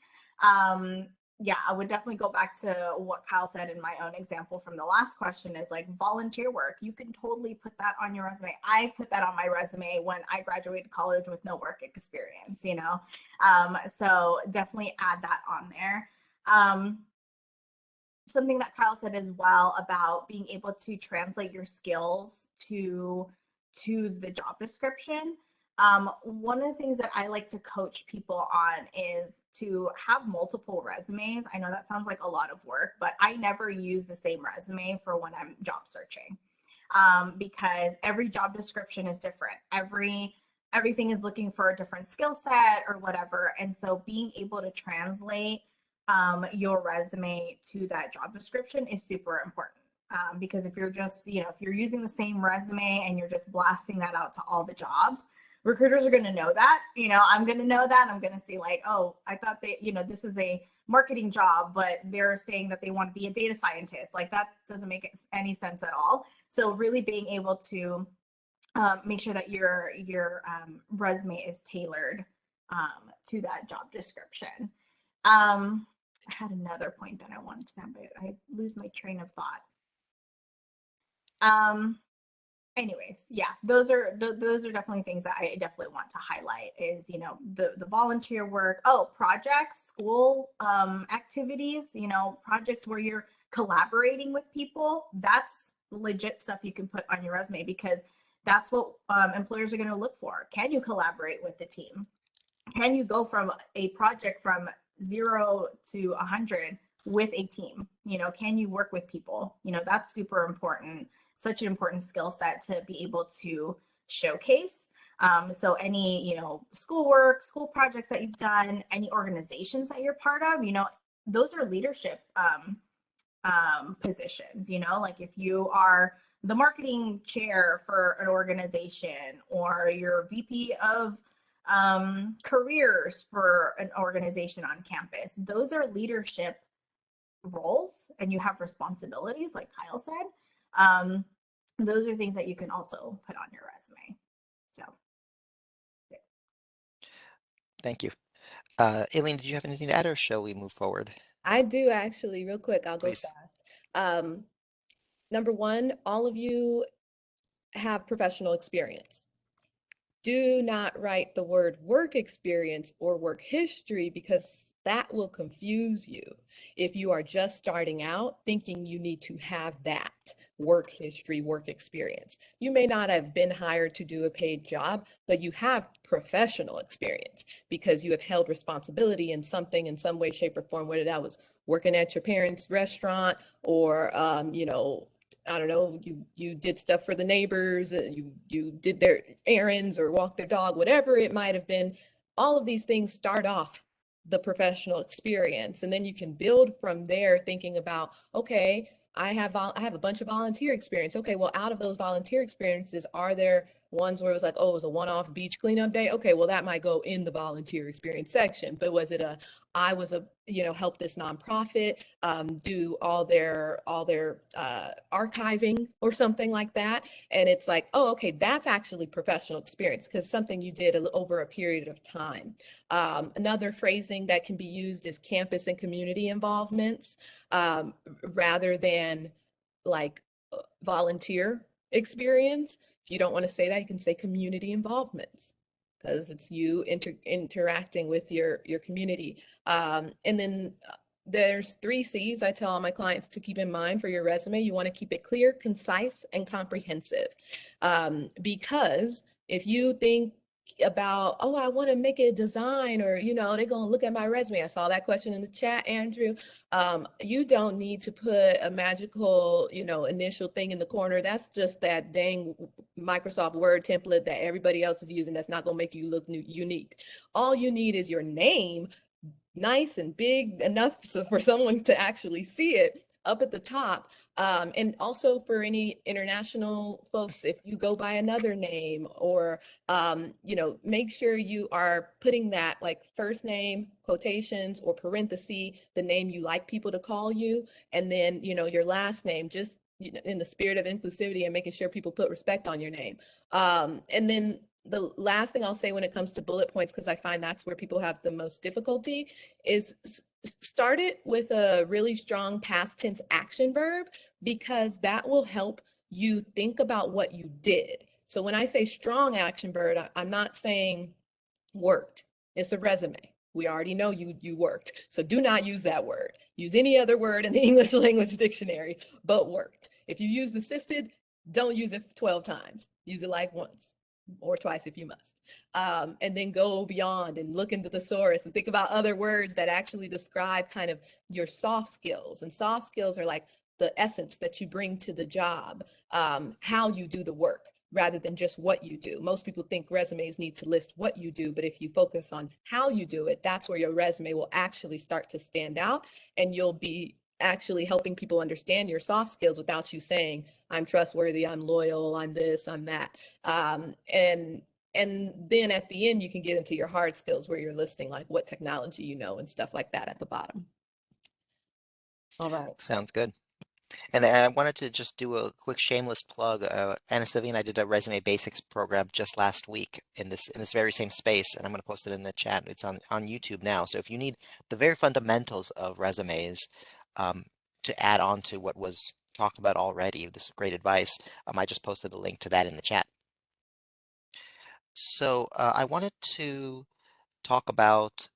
Speaker 4: Yeah, I would definitely go back to what Kyle said in my own example from the last question, is like volunteer work. You can totally put that on your resume. I put that on my resume when I graduated college with no work experience, so definitely add that on there. Something that Kyle said as well about being able to translate your skills to the job description. One of the things that I like to coach people on is to have multiple resumes. I know that sounds like a lot of work, but I never use the same resume for when I'm job searching, because every job description is different. Everything is looking for a different skill set or whatever. And so being able to translate your resume to that job description is super important. Because if you're just, if you're using the same resume and you're just blasting that out to all the jobs, recruiters are going to know that. I'm going to know that. I'm going to see like, oh, I thought this is a marketing job, but they're saying that they want to be a data scientist. Like, that doesn't make any sense at all. So really being able to make sure that your resume is tailored to that job description. I had another point that I wanted to have, but I lose my train of thought. Anyways, yeah, those are definitely things that I definitely want to highlight is, you know, the volunteer work. Oh, projects, school activities, you know, projects where you're collaborating with people. That's legit stuff you can put on your resume, because that's what employers are going to look for. Can you collaborate with the team? Can you go from a project from 0 to 100 with a team? You know, can you work with people? You know, that's super important, such an important skill set to be able to showcase. So any, you know, schoolwork, school projects that you've done, any organizations that you're part of, you know, those are leadership positions. You know, like if you are the marketing chair for an organization, or you're VP of careers for an organization on campus, those are leadership roles, and you have responsibilities, like Kyle said. Those are things that you can also put on your resume. So
Speaker 1: Thank you. Aileen, did you have anything to add, or shall we move forward?
Speaker 3: I do actually, real quick, I'll go
Speaker 1: Please.
Speaker 3: fast. Number one, all of you have professional experience. Do not write the word work experience or work history, because that will confuse you if you are just starting out thinking you need to have that work history, work experience. You may not have been hired to do a paid job, but you have professional experience because you have held responsibility in something, in some way, shape, or form, whether that was working at your parents' restaurant, or you know, I don't know, you did stuff for the neighbors, you did their errands or walked their dog, whatever it might have been. All of these things start off the professional experience, and then you can build from there, thinking about, okay, I have a bunch of volunteer experience. Okay, well, out of those volunteer experiences, are there ones where it was like, oh, it was a one-off beach cleanup day? Okay, well, that might go in the volunteer experience section. But was it I was you know, help this nonprofit do all their archiving or something like that? And it's like, oh, okay, that's actually professional experience, because something you did over a period of time. Another phrasing that can be used is campus and community involvements, rather than like volunteer experience. If you don't want to say that, you can say community involvements, because it's you interacting with your community. And then there's 3 C's I tell all my clients to keep in mind for your resume. You want to keep it clear, concise, and comprehensive. Because if you think about, oh, I want to make a design, or, you know, they're going to look at my resume. I saw that question in the chat, Andrew. You don't need to put a magical, you know, initial thing in the corner. That's just that dang Microsoft Word template that everybody else is using. That's not going to make you look unique. All you need is your name, nice and big enough so for someone to actually see it up at the top. And also for any international folks, if you go by another name, or you know, make sure you are putting that like first name, quotations, or parenthesis, the name you like people to call you, and then, you know, your last name, just, you know, in the spirit of inclusivity and making sure people put respect on your name. And then the last thing I'll say when it comes to bullet points, because I find that's where people have the most difficulty, is start it with a really strong past tense action verb, because that will help you think about what you did. So when I say strong action verb, I'm not saying worked. It's a resume. We already know you worked. So do not use that word. Use any other word in the English language dictionary but worked. If you use assisted, don't use it 12 times. Use it like once or twice if you must. And then go beyond and look into the thesaurus and think about other words that actually describe kind of your soft skills. And soft skills are like the essence that you bring to the job, how you do the work, rather than just what you do. Most people think resumes need to list what you do, but if you focus on how you do it, that's where your resume will actually start to stand out, and you'll be actually helping people understand your soft skills without you saying, I'm trustworthy, I'm loyal, I'm this, I'm that. And then at the end, you can get into your hard skills, where you're listing like what technology you know and stuff like that at the bottom. All right.
Speaker 1: Sounds good. And I wanted to just do a quick shameless plug. Anna Sylvia and I did a resume basics program just last week in this very same space, and I'm going to post it in the chat. It's on YouTube now. So if you need the very fundamentals of resumes um, to add on to what was talked about already, this is great advice. I just posted a link to that in the chat. So I wanted to talk about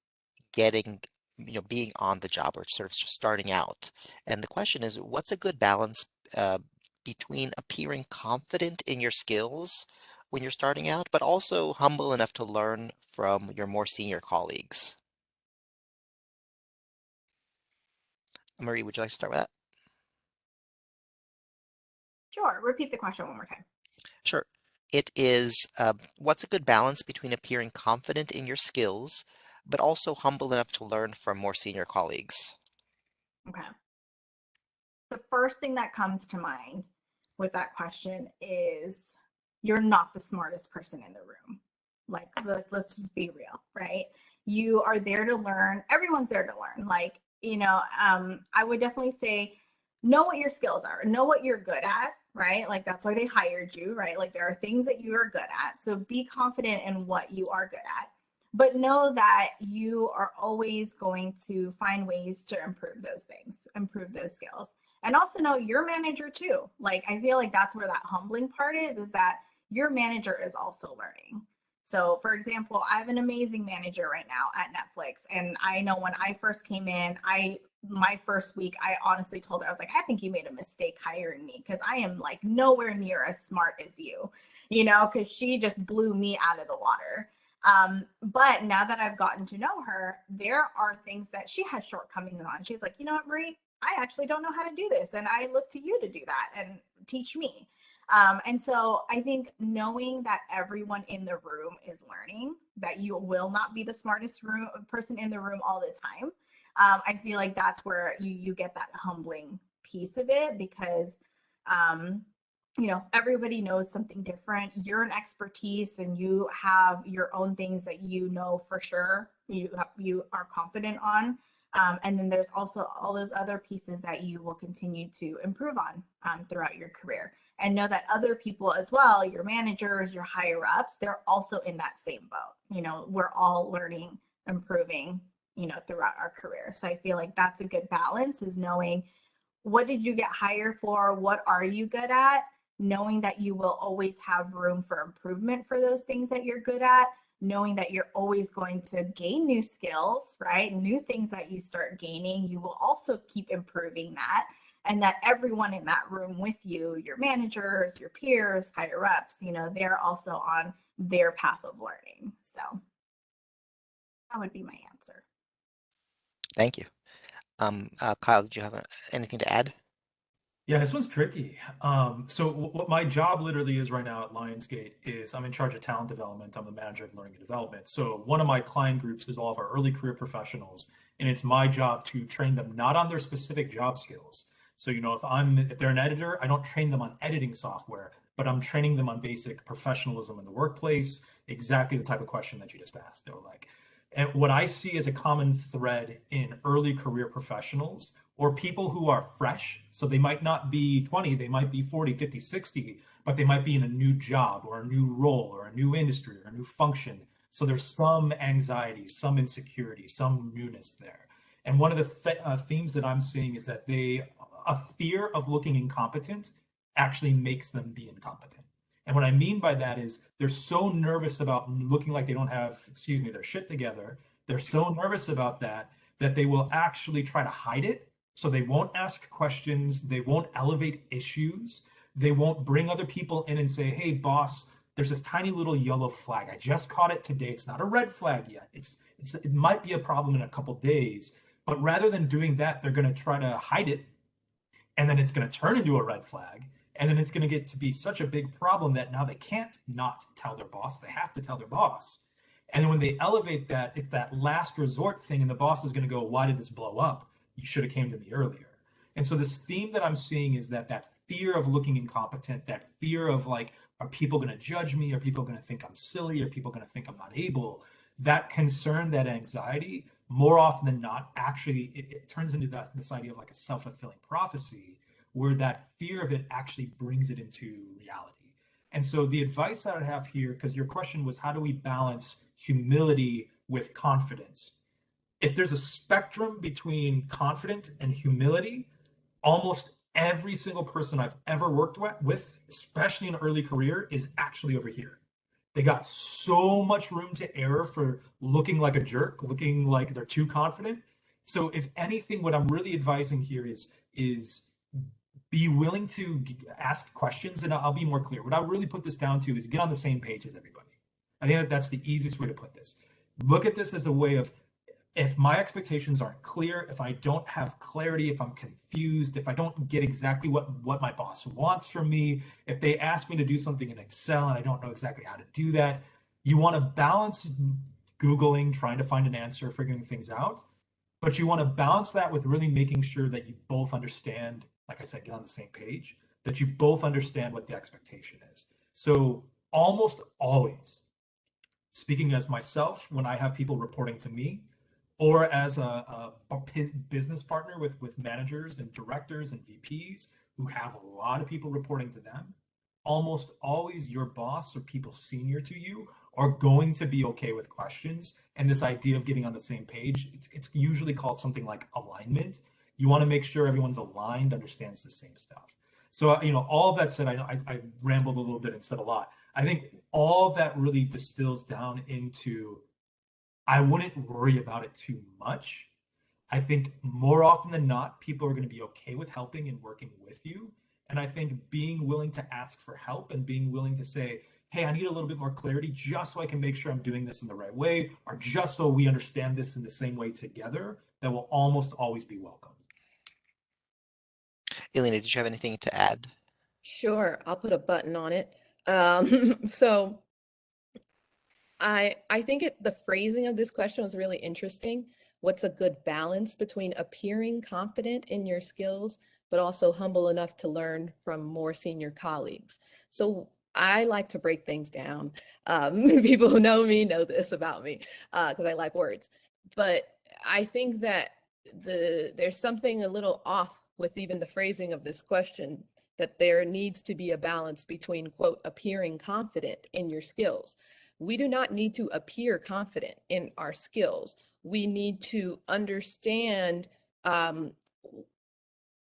Speaker 1: getting, being on the job or sort of just starting out. And the question is, what's a good balance uh, between appearing confident in your skills when you're starting out, but also humble enough to learn from your more senior colleagues? Marie, would you like to start with that?
Speaker 4: Sure. Repeat the question one more time.
Speaker 1: Sure. It is, what's a good balance between appearing confident in your skills, but also humble enough to learn from more senior colleagues?
Speaker 4: Okay. The first thing that comes to mind with that question is you're not the smartest person in the room. Like, let's just be real, right? You are there to learn. Everyone's there to learn. Like, I would definitely say know what your skills are, know what you're good at, right? Like, that's why they hired you, right? Like, there are things that you are good at. So be confident in what you are good at. But know that you are always going to find ways to improve those things, improve those skills. And also know your manager too. Like, I feel like that's where that humbling part is that your manager is also learning. So for example, I have an amazing manager right now at Netflix. And I know when I first came in, my first week, I honestly told her, I was like, I think you made a mistake hiring me because I am like nowhere near as smart as you, because she just blew me out of the water. But now that I've gotten to know her, there are things that she has shortcomings on. She's like, you know what, Marie, I actually don't know how to do this. And I look to you to do that and teach me. And so I think knowing that everyone in the room is learning, that you will not be the smartest person in the room all the time. I feel like that's where you get that humbling piece of it because, everybody knows something different. You're an expertise and you have your own things that you know for sure you are confident on. And then there's also all those other pieces that you will continue to improve on throughout your career. And know that other people as well, your managers, your higher ups, they're also in that same boat. We're all learning, improving, throughout our career. So I feel like that's a good balance is knowing what did you get hired for? What are you good at? Knowing that you will always have room for improvement for those things that you're good at, knowing that you're always going to gain new skills, right? New things that you start gaining, you will also keep improving that. And that everyone in that room with you, your managers, your peers, higher ups, they're also on their path of learning. So that would be my answer.
Speaker 1: Thank you. Kyle, did you have anything to add?
Speaker 2: Yeah, this one's tricky. So what my job literally is right now at Lionsgate is I'm in charge of talent development. I'm the manager of learning and development. So one of my client groups is all of our early career professionals, and it's my job to train them not on their specific job skills. So, if they're an editor, I don't train them on editing software, but I'm training them on basic professionalism in the workplace, exactly the type of question that you just asked. They're like, and what I see as a common thread in early career professionals or people who are fresh. So they might not be 20, they might be 40, 50, 60, but they might be in a new job or a new role or a new industry or a new function. So there's some anxiety, some insecurity, some newness there. And one of the themes that I'm seeing is that a fear of looking incompetent actually makes them be incompetent. And what I mean by that is they're so nervous about looking like they don't have, their shit together. They're so nervous about that they will actually try to hide it. So they won't ask questions. They won't elevate issues. They won't bring other people in and say, hey, boss, there's this tiny little yellow flag. I just caught it today. It's not a red flag yet. It might be a problem in a couple days. But rather than doing that, they're going to try to hide it. And then it's going to turn into a red flag. And then it's going to get to be such a big problem that now they can't not tell their boss. They have to tell their boss. And then when they elevate that, it's that last resort thing. And the boss is going to go, why did this blow up? You should have came to me earlier. And so this theme that I'm seeing is that fear of looking incompetent, that fear of like, are people going to judge me? Are people going to think I'm silly? Are people going to think I'm not able? That concern, that anxiety, more often than not, actually, it turns into this idea of like a self-fulfilling prophecy where that fear of it actually brings it into reality. And so the advice that I have here, because your question was, how do we balance humility with confidence? If there's a spectrum between confident and humility, almost every single person I've ever worked with, especially in early career, is actually over here. They got so much room to error for looking like a jerk, looking like they're too confident. So if anything, what I'm really advising here is be willing to ask questions, and I'll be more clear. What I really put this down to is get on the same page as everybody. I think that's the easiest way to put this. Look at this as a way of, if my expectations aren't clear, if I don't have clarity, if I'm confused, if I don't get exactly what my boss wants from me, if they ask me to do something in Excel and I don't know exactly how to do that, you want to balance Googling, trying to find an answer, figuring things out, but you want to balance that with really making sure that you both understand, like I said, get on the same page, that you both understand what the expectation is. So almost always, speaking as myself, when I have people reporting to me, or as a business partner with managers and directors and VPs who have a lot of people reporting to them, almost always your boss or people senior to you are going to be okay with questions. And this idea of getting on the same page, it's usually called something like alignment. You want to make sure everyone's aligned, understands the same stuff. So, all of that said, I rambled a little bit and said a lot. I think all of that really distills down into, I wouldn't worry about it too much. I think more often than not, people are going to be okay with helping and working with you. And I think being willing to ask for help and being willing to say, hey, I need a little bit more clarity just so I can make sure I'm doing this in the right way, or just so we understand this in the same way together, that will almost always be welcomed.
Speaker 1: Elena, did you have anything to add?
Speaker 3: Sure, I'll put a button on it. So I think the phrasing of this question was really interesting. What's a good balance between appearing confident in your skills, but also humble enough to learn from more senior colleagues? So I like to break things down. People who know me know this about me because I like words. But I think that there's something a little off with even the phrasing of this question, that there needs to be a balance between, quote, appearing confident in your skills. We do not need to appear confident in our skills. We need to understand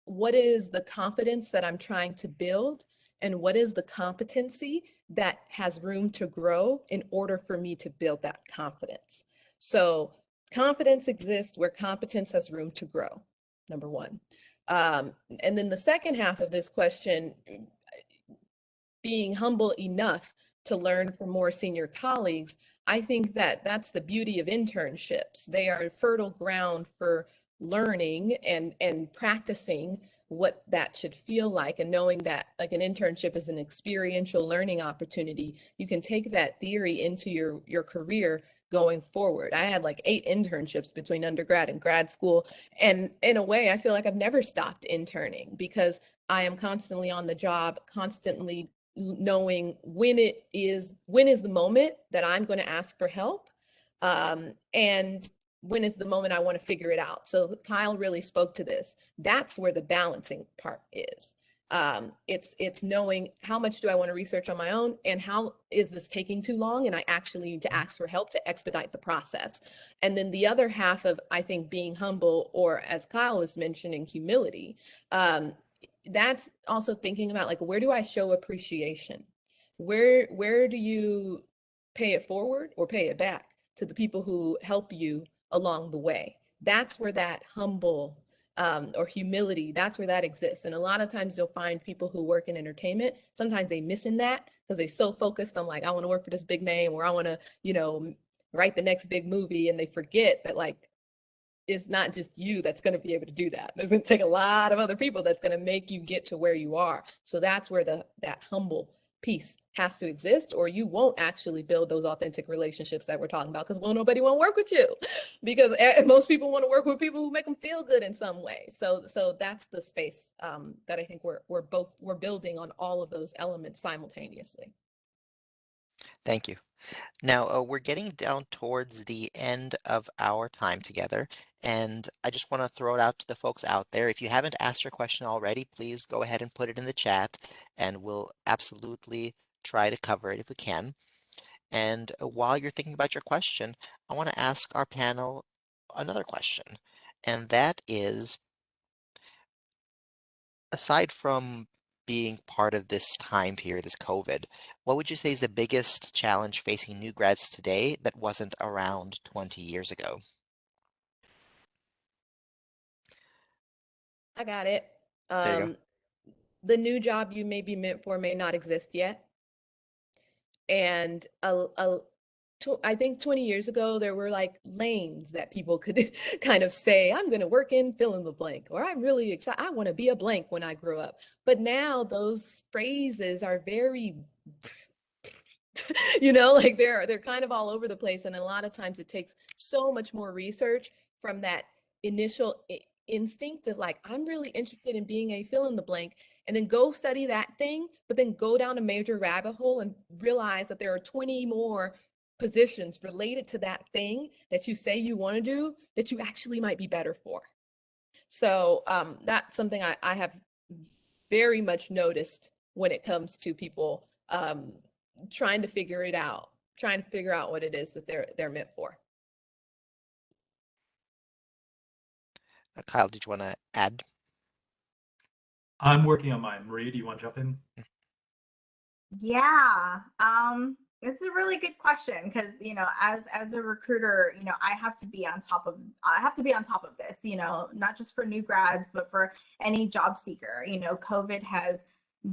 Speaker 3: what is the confidence that I'm trying to build and what is the competency that has room to grow in order for me to build that confidence. So confidence exists where competence has room to grow, number one. And then the second half of this question, being humble enough to learn from more senior colleagues, I think that that's the beauty of internships. They are fertile ground for learning and practicing what that should feel like, and knowing that like an internship is an experiential learning opportunity. You can take that theory into your career going forward. I had like 8 internships between undergrad and grad school, and in a way I feel like I've never stopped interning because I am constantly on the job, constantly knowing when is the moment that I'm going to ask for help, and when is the moment I want to figure it out. So Kyle really spoke to this. That's where the balancing part is. It's knowing how much do I want to research on my own, and how is this taking too long, and I actually need to ask for help to expedite the process. And then the other half of, I think, being humble, or as Kyle was mentioning, humility, that's also thinking about like, where do I show appreciation? Where do you pay it forward or pay it back to the people who help you along the way? That's where that humble or humility, that's where that exists. And a lot of times you'll find people who work in entertainment, sometimes they miss in that because they're so focused on like, I want to work for this big name, or I want to, write the next big movie. And they forget that like, it's not just you that's going to be able to do that. There's going to take a lot of other people that's going to make you get to where you are. So that's where that humble piece has to exist, or you won't actually build those authentic relationships that we're talking about, because nobody want to work with you, because most people want to work with people who make them feel good in some way. So that's the space that I think we're building on all of those elements simultaneously.
Speaker 1: Thank you. Now, we're getting down towards the end of our time together, And I just want to throw it out to the folks out there. If you haven't asked your question already, please go ahead and put it in the chat, and we'll absolutely try to cover it if we can. And while you're thinking about your question, I want to ask our panel another question, and that is, aside from being part of this time period, this COVID, what would you say is the biggest challenge facing new grads today that wasn't around 20 years ago?
Speaker 3: I got it.
Speaker 1: There you go.
Speaker 3: The new job you may be meant for may not exist yet. And I think 20 years ago, there were like lanes that people could kind of say, I'm going to work in fill in the blank, or I'm really excited. I want to be a blank when I grow up. But now those phrases are very like they're kind of all over the place, and a lot of times it takes so much more research from that initial instinct of like, I'm really interested in being a fill in the blank, and then go study that thing, but then go down a major rabbit hole and realize that there are 20 more positions related to that thing that you say you want to do that you actually might be better for. So that's something I have very much noticed when it comes to people trying to figure it out, trying to figure out what it is that they're meant for.
Speaker 1: Kyle, did you want to add?
Speaker 2: I'm working on mine. Maria, do you want to jump in?
Speaker 4: Yeah, it's a really good question because as a recruiter, I have to be on top of this, not just for new grads, but for any job seeker. COVID has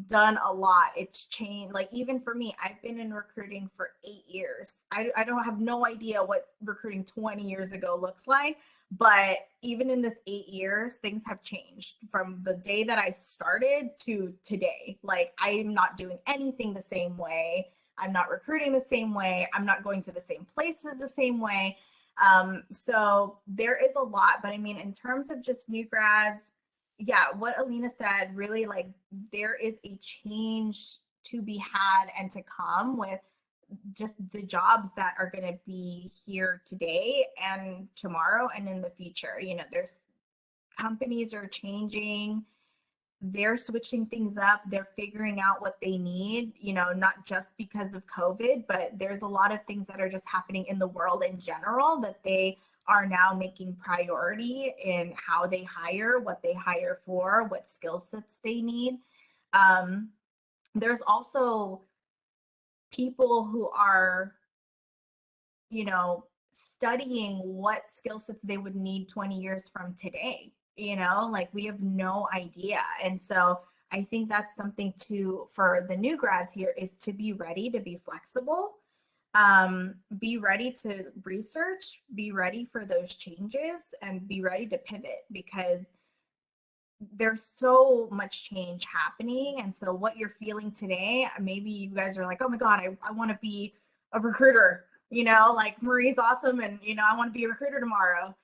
Speaker 4: done a lot. It's changed. Like even for me, I've been in recruiting for 8 years. I don't have no idea what recruiting 20 years ago looks like. But even in this 8 years, things have changed from the day that I started to today. Like I'm not doing anything the same way. I'm not recruiting the same way. I'm not going to the same places the same way. So there is a lot. But I mean, in terms of just new grads, yeah, what Alina said, really like there is a change to be had and to come with just the jobs that are going to be here today and tomorrow and in the future. There's companies are changing, they're switching things up, they're figuring out what they need, not just because of COVID, but there's a lot of things that are just happening in the world in general that they are now making priority in how they hire, what they hire for, what skill sets they need. There's also people who are, studying what skill sets they would need 20 years from today. Like we have no idea. And so I think that's something for the new grads here is to be ready to be flexible, be ready to research, be ready for those changes, and be ready to pivot because there's so much change happening. And so what you're feeling today, maybe you guys are like, oh my God, I want to be a recruiter, like Marie's awesome. And, I want to be a recruiter tomorrow.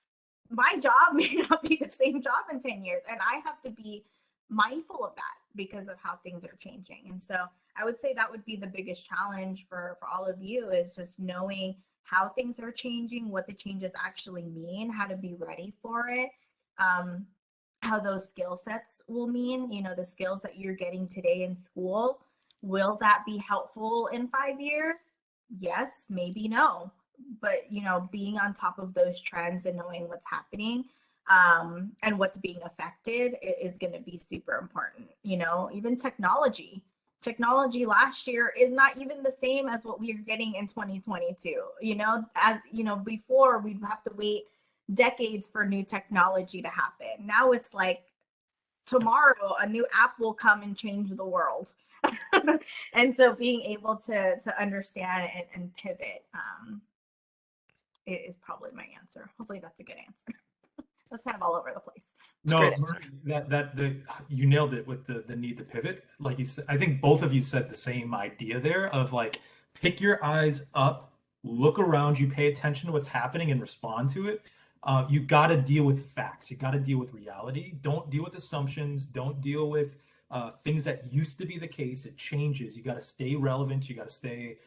Speaker 4: My job may not be the same job in 10 years. And I have to be mindful of that because of how things are changing. And so I would say that would be the biggest challenge for all of you is just knowing how things are changing, what the changes actually mean, how to be ready for it. How those skill sets will mean, the skills that you're getting today in school, will that be helpful in 5 years? Yes, maybe no. But, being on top of those trends and knowing what's happening and what's being affected is going to be super important. Even technology last year is not even the same as what we are getting in 2022. Before we'd have to wait decades for new technology to happen. Now it's like tomorrow a new app will come and change the world. And so being able to understand and pivot is probably my answer. Hopefully that's a good answer. That's kind of all over the place.
Speaker 1: It's a
Speaker 2: No,
Speaker 1: great answer.
Speaker 2: you nailed it with the need to pivot. Like you said, I think both of you said the same idea there of like pick your eyes up, look around you, pay attention to what's happening and respond to it. You got to deal with facts. You got to deal with reality. Don't deal with assumptions. Don't deal with things that used to be the case. It changes. You got to stay relevant. You got to stay.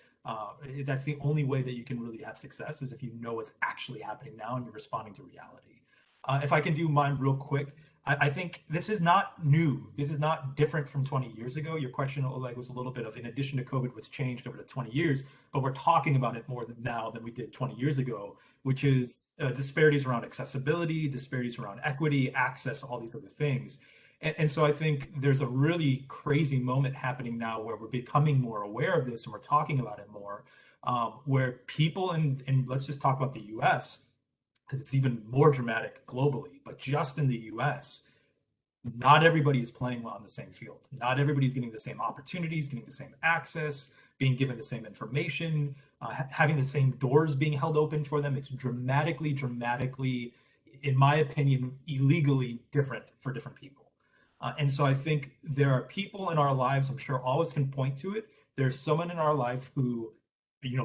Speaker 2: That's the only way that you can really have success is if you know what's actually happening now and you're responding to reality. If I can do mine real quick, I think this is not new. This is not different from 20 years ago. Your question, Oleg, was a little bit of, in addition to COVID, what's changed over the 20 years, but we're talking about it more than now than we did 20 years ago, which is disparities around accessibility, disparities around equity, access, all these other things. And so I think there's a really crazy moment happening now where we're becoming more aware of this and we're talking about it more, where people, and let's just talk about the US, because it's even more dramatic globally, but just in the US, not everybody is playing on the same field. Not everybody's getting the same opportunities, getting the same access, being given the same information, having the same doors being held open for them. It's dramatically, dramatically, in my opinion, illegally different for different people. And so I think there are people in our lives, I'm sure all of us can point to it. There's someone in our life who,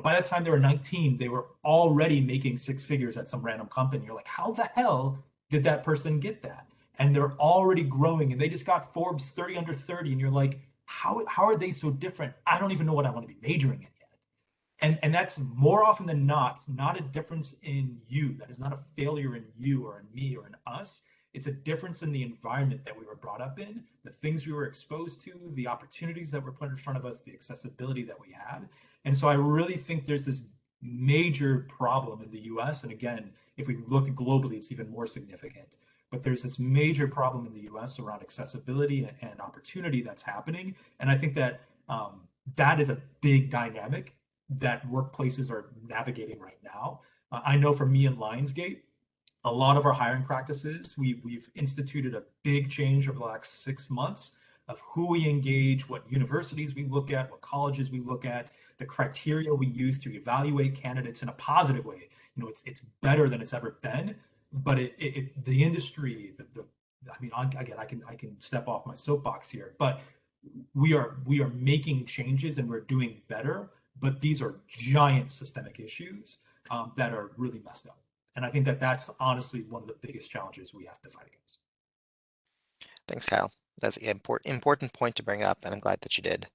Speaker 2: by the time they were 19, they were already making six figures at some random company. You're like, how the hell did that person get that? And they're already growing and they just got Forbes 30 under 30. And you're like, how are they so different? I don't even know what I want to be majoring in yet. And that's more often than not a difference in you. That is not a failure in you or in me or in us. It's a difference in the environment that we were brought up in, the things we were exposed to, the opportunities that were put in front of us, the accessibility that we had. And so I really think there's this major problem in the US. And again, if we look globally, it's even more significant. But there's this major problem in the US around accessibility and opportunity that's happening. And I think that that is a big dynamic that workplaces are navigating right now. I know for me in Lionsgate, a lot of our hiring practices, we've instituted a big change over the last 6 months of who we engage, what universities we look at, what colleges we look at, the criteria we use to evaluate candidates in a positive way. It's better than it's ever been, but the industry, I mean, again, I can step off my soapbox here, but we are making changes and we're doing better, but these are giant systemic issues that are really messed up. And I think that that's honestly one of the biggest challenges we have to fight against.
Speaker 1: Thanks, Kyle. That's an important point to bring up, and I'm glad that you did.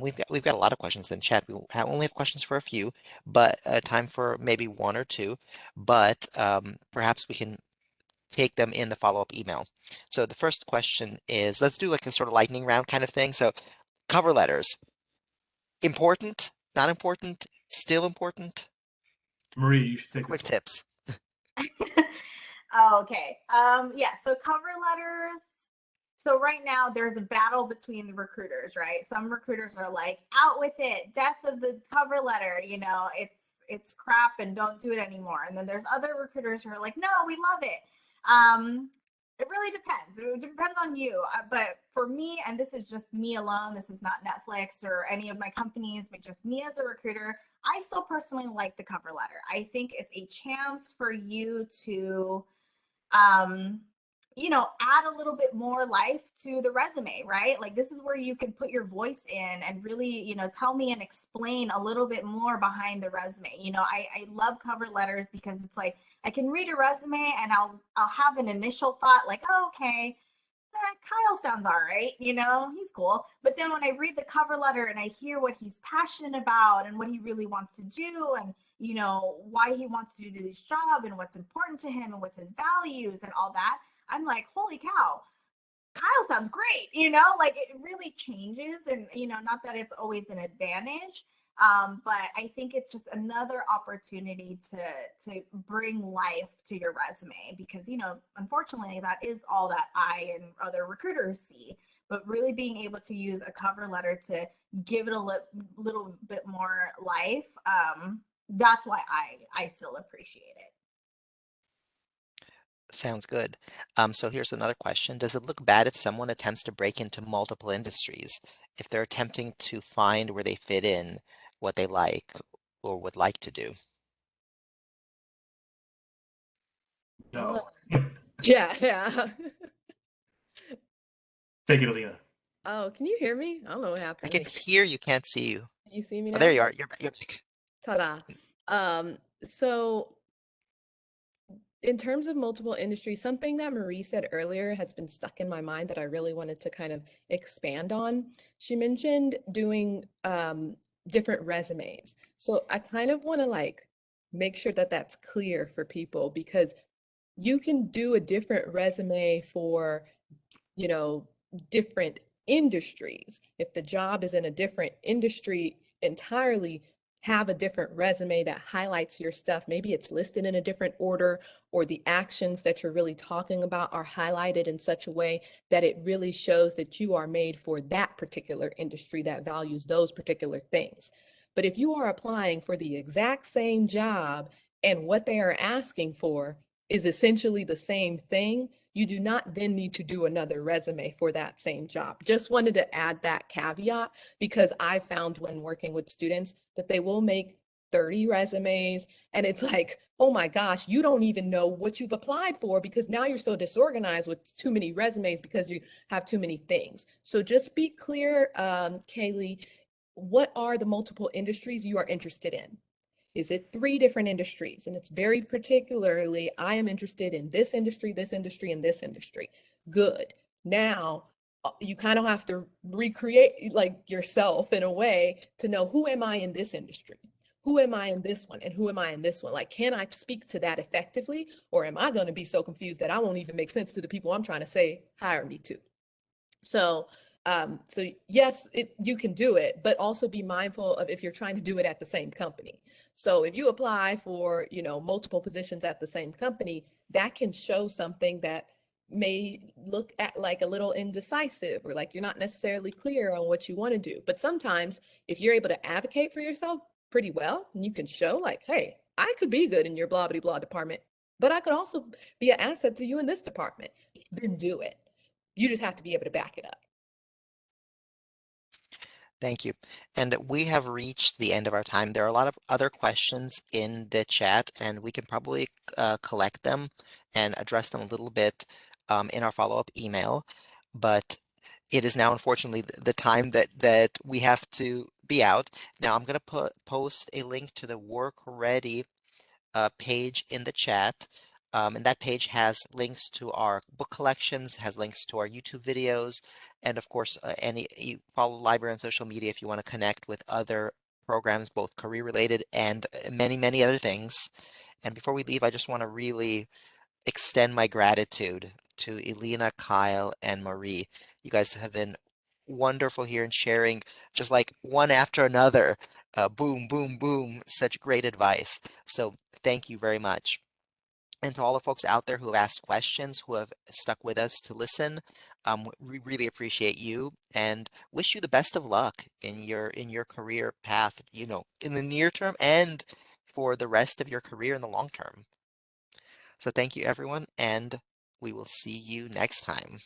Speaker 1: We've got a lot of questions in chat. Only have questions for a few, but time for maybe one or two. But perhaps we can take them in the follow-up email. So the first question is, let's do like a sort of lightning round kind of thing. So cover letters, important, not important, still important?
Speaker 2: Marie, you should take
Speaker 1: Quick
Speaker 2: this one.
Speaker 1: tips.
Speaker 4: Okay. Yeah. So cover letters. So right now there's a battle between the recruiters, right? Some recruiters are like, out with it, death of the cover letter, it's crap and don't do it anymore. And then there's other recruiters who are like, no, we love it. It really depends. It depends on you. But for me, and this is just me alone, this is not Netflix or any of my companies, but just me as a recruiter, I still personally like the cover letter. I think it's a chance for you to add a little bit more life to the resume, right? Like this is where you can put your voice in and really, tell me and explain a little bit more behind the resume. I love cover letters because it's like I can read a resume and I'll have an initial thought like, oh, okay, Kyle sounds all right, he's cool. But then when I read the cover letter and I hear what he's passionate about and what he really wants to do and why he wants to do this job and what's important to him and what's his values and all that, I'm like, holy cow, Kyle sounds great, like it really changes. And, not that it's always an advantage, but I think it's just another opportunity to bring life to your resume because, unfortunately, that is all that I and other recruiters see. But really being able to use a cover letter to give it a little bit more life, that's why I still appreciate it.
Speaker 1: Sounds good. So here's another question. Does it look bad if someone attempts to break into multiple industries? If they're attempting to find where they fit in, what they like or would like to do?
Speaker 2: No.
Speaker 3: Yeah.
Speaker 2: Take it, Alina.
Speaker 3: Oh, can you hear me? I don't know what
Speaker 1: I
Speaker 3: happened.
Speaker 1: can hear you, can't see you.
Speaker 3: Can you see me
Speaker 1: Oh,
Speaker 3: now?
Speaker 1: there you are. You're back.
Speaker 3: Ta-da. So in terms of multiple industries, something that Marie said earlier has been stuck in my mind that I really wanted to kind of expand on. She mentioned doing different resumes. So I kind of want to like make sure that that's clear for people because you can do a different resume for, you know, different industries. If the job is in a different industry entirely, have a different resume that highlights your stuff. Maybe it's listed in a different order, or the actions that you're really talking about are highlighted in such a way that it really shows that you are made for that particular industry that values those particular things. But if you are applying for the exact same job and what they are asking for is essentially the same thing, you do not then need to do another resume for that same job. Just wanted to add that caveat because I found when working with students that they will make 30 resumes and it's like, oh my gosh, you don't even know what you've applied for because now you're so disorganized with too many resumes because you have too many things. So just be clear, Kaylee, what are the multiple industries you are interested in? Is it 3 different industries? And it's very particularly, I am interested in this industry, and this industry. Good. Now, you kind of have to recreate like yourself in a way to know, who am I in this industry? Who am I in this one? And who am I in this one? Like, can I speak to that effectively? Or am I going to be so confused that I won't even make sense to the people I'm trying to say, hire me to? So, so yes, you can do it, but also be mindful of if you're trying to do it at the same company. So if you apply for, multiple positions at the same company, that can show something that may look at like a little indecisive, or like you're not necessarily clear on what you want to do. But sometimes if you're able to advocate for yourself pretty well, and you can show like, hey, I could be good in your blah blah blah department, but I could also be an asset to you in this department, then do it. You just have to be able to back it up.
Speaker 1: Thank you. And we have reached the end of our time. There are a lot of other questions in the chat, and we can probably collect them and address them a little bit in our follow-up email. But it is now, unfortunately, the time that we have to be out. Now, I'm going to post a link to the Work Ready page in the chat. And that page has links to our book collections, has links to our YouTube videos, and of course, you follow the library on social media if you want to connect with other programs, both career related and many, many other things. And before we leave, I just want to really extend my gratitude to Elena, Kyle, and Marie. You guys have been wonderful here and sharing just like one after another. Boom, boom, boom. Such great advice. So thank you very much. And to all the folks out there who have asked questions, who have stuck with us to listen, we really appreciate you and wish you the best of luck in your career path, in the near term and for the rest of your career in the long term. So thank you, everyone, and we will see you next time.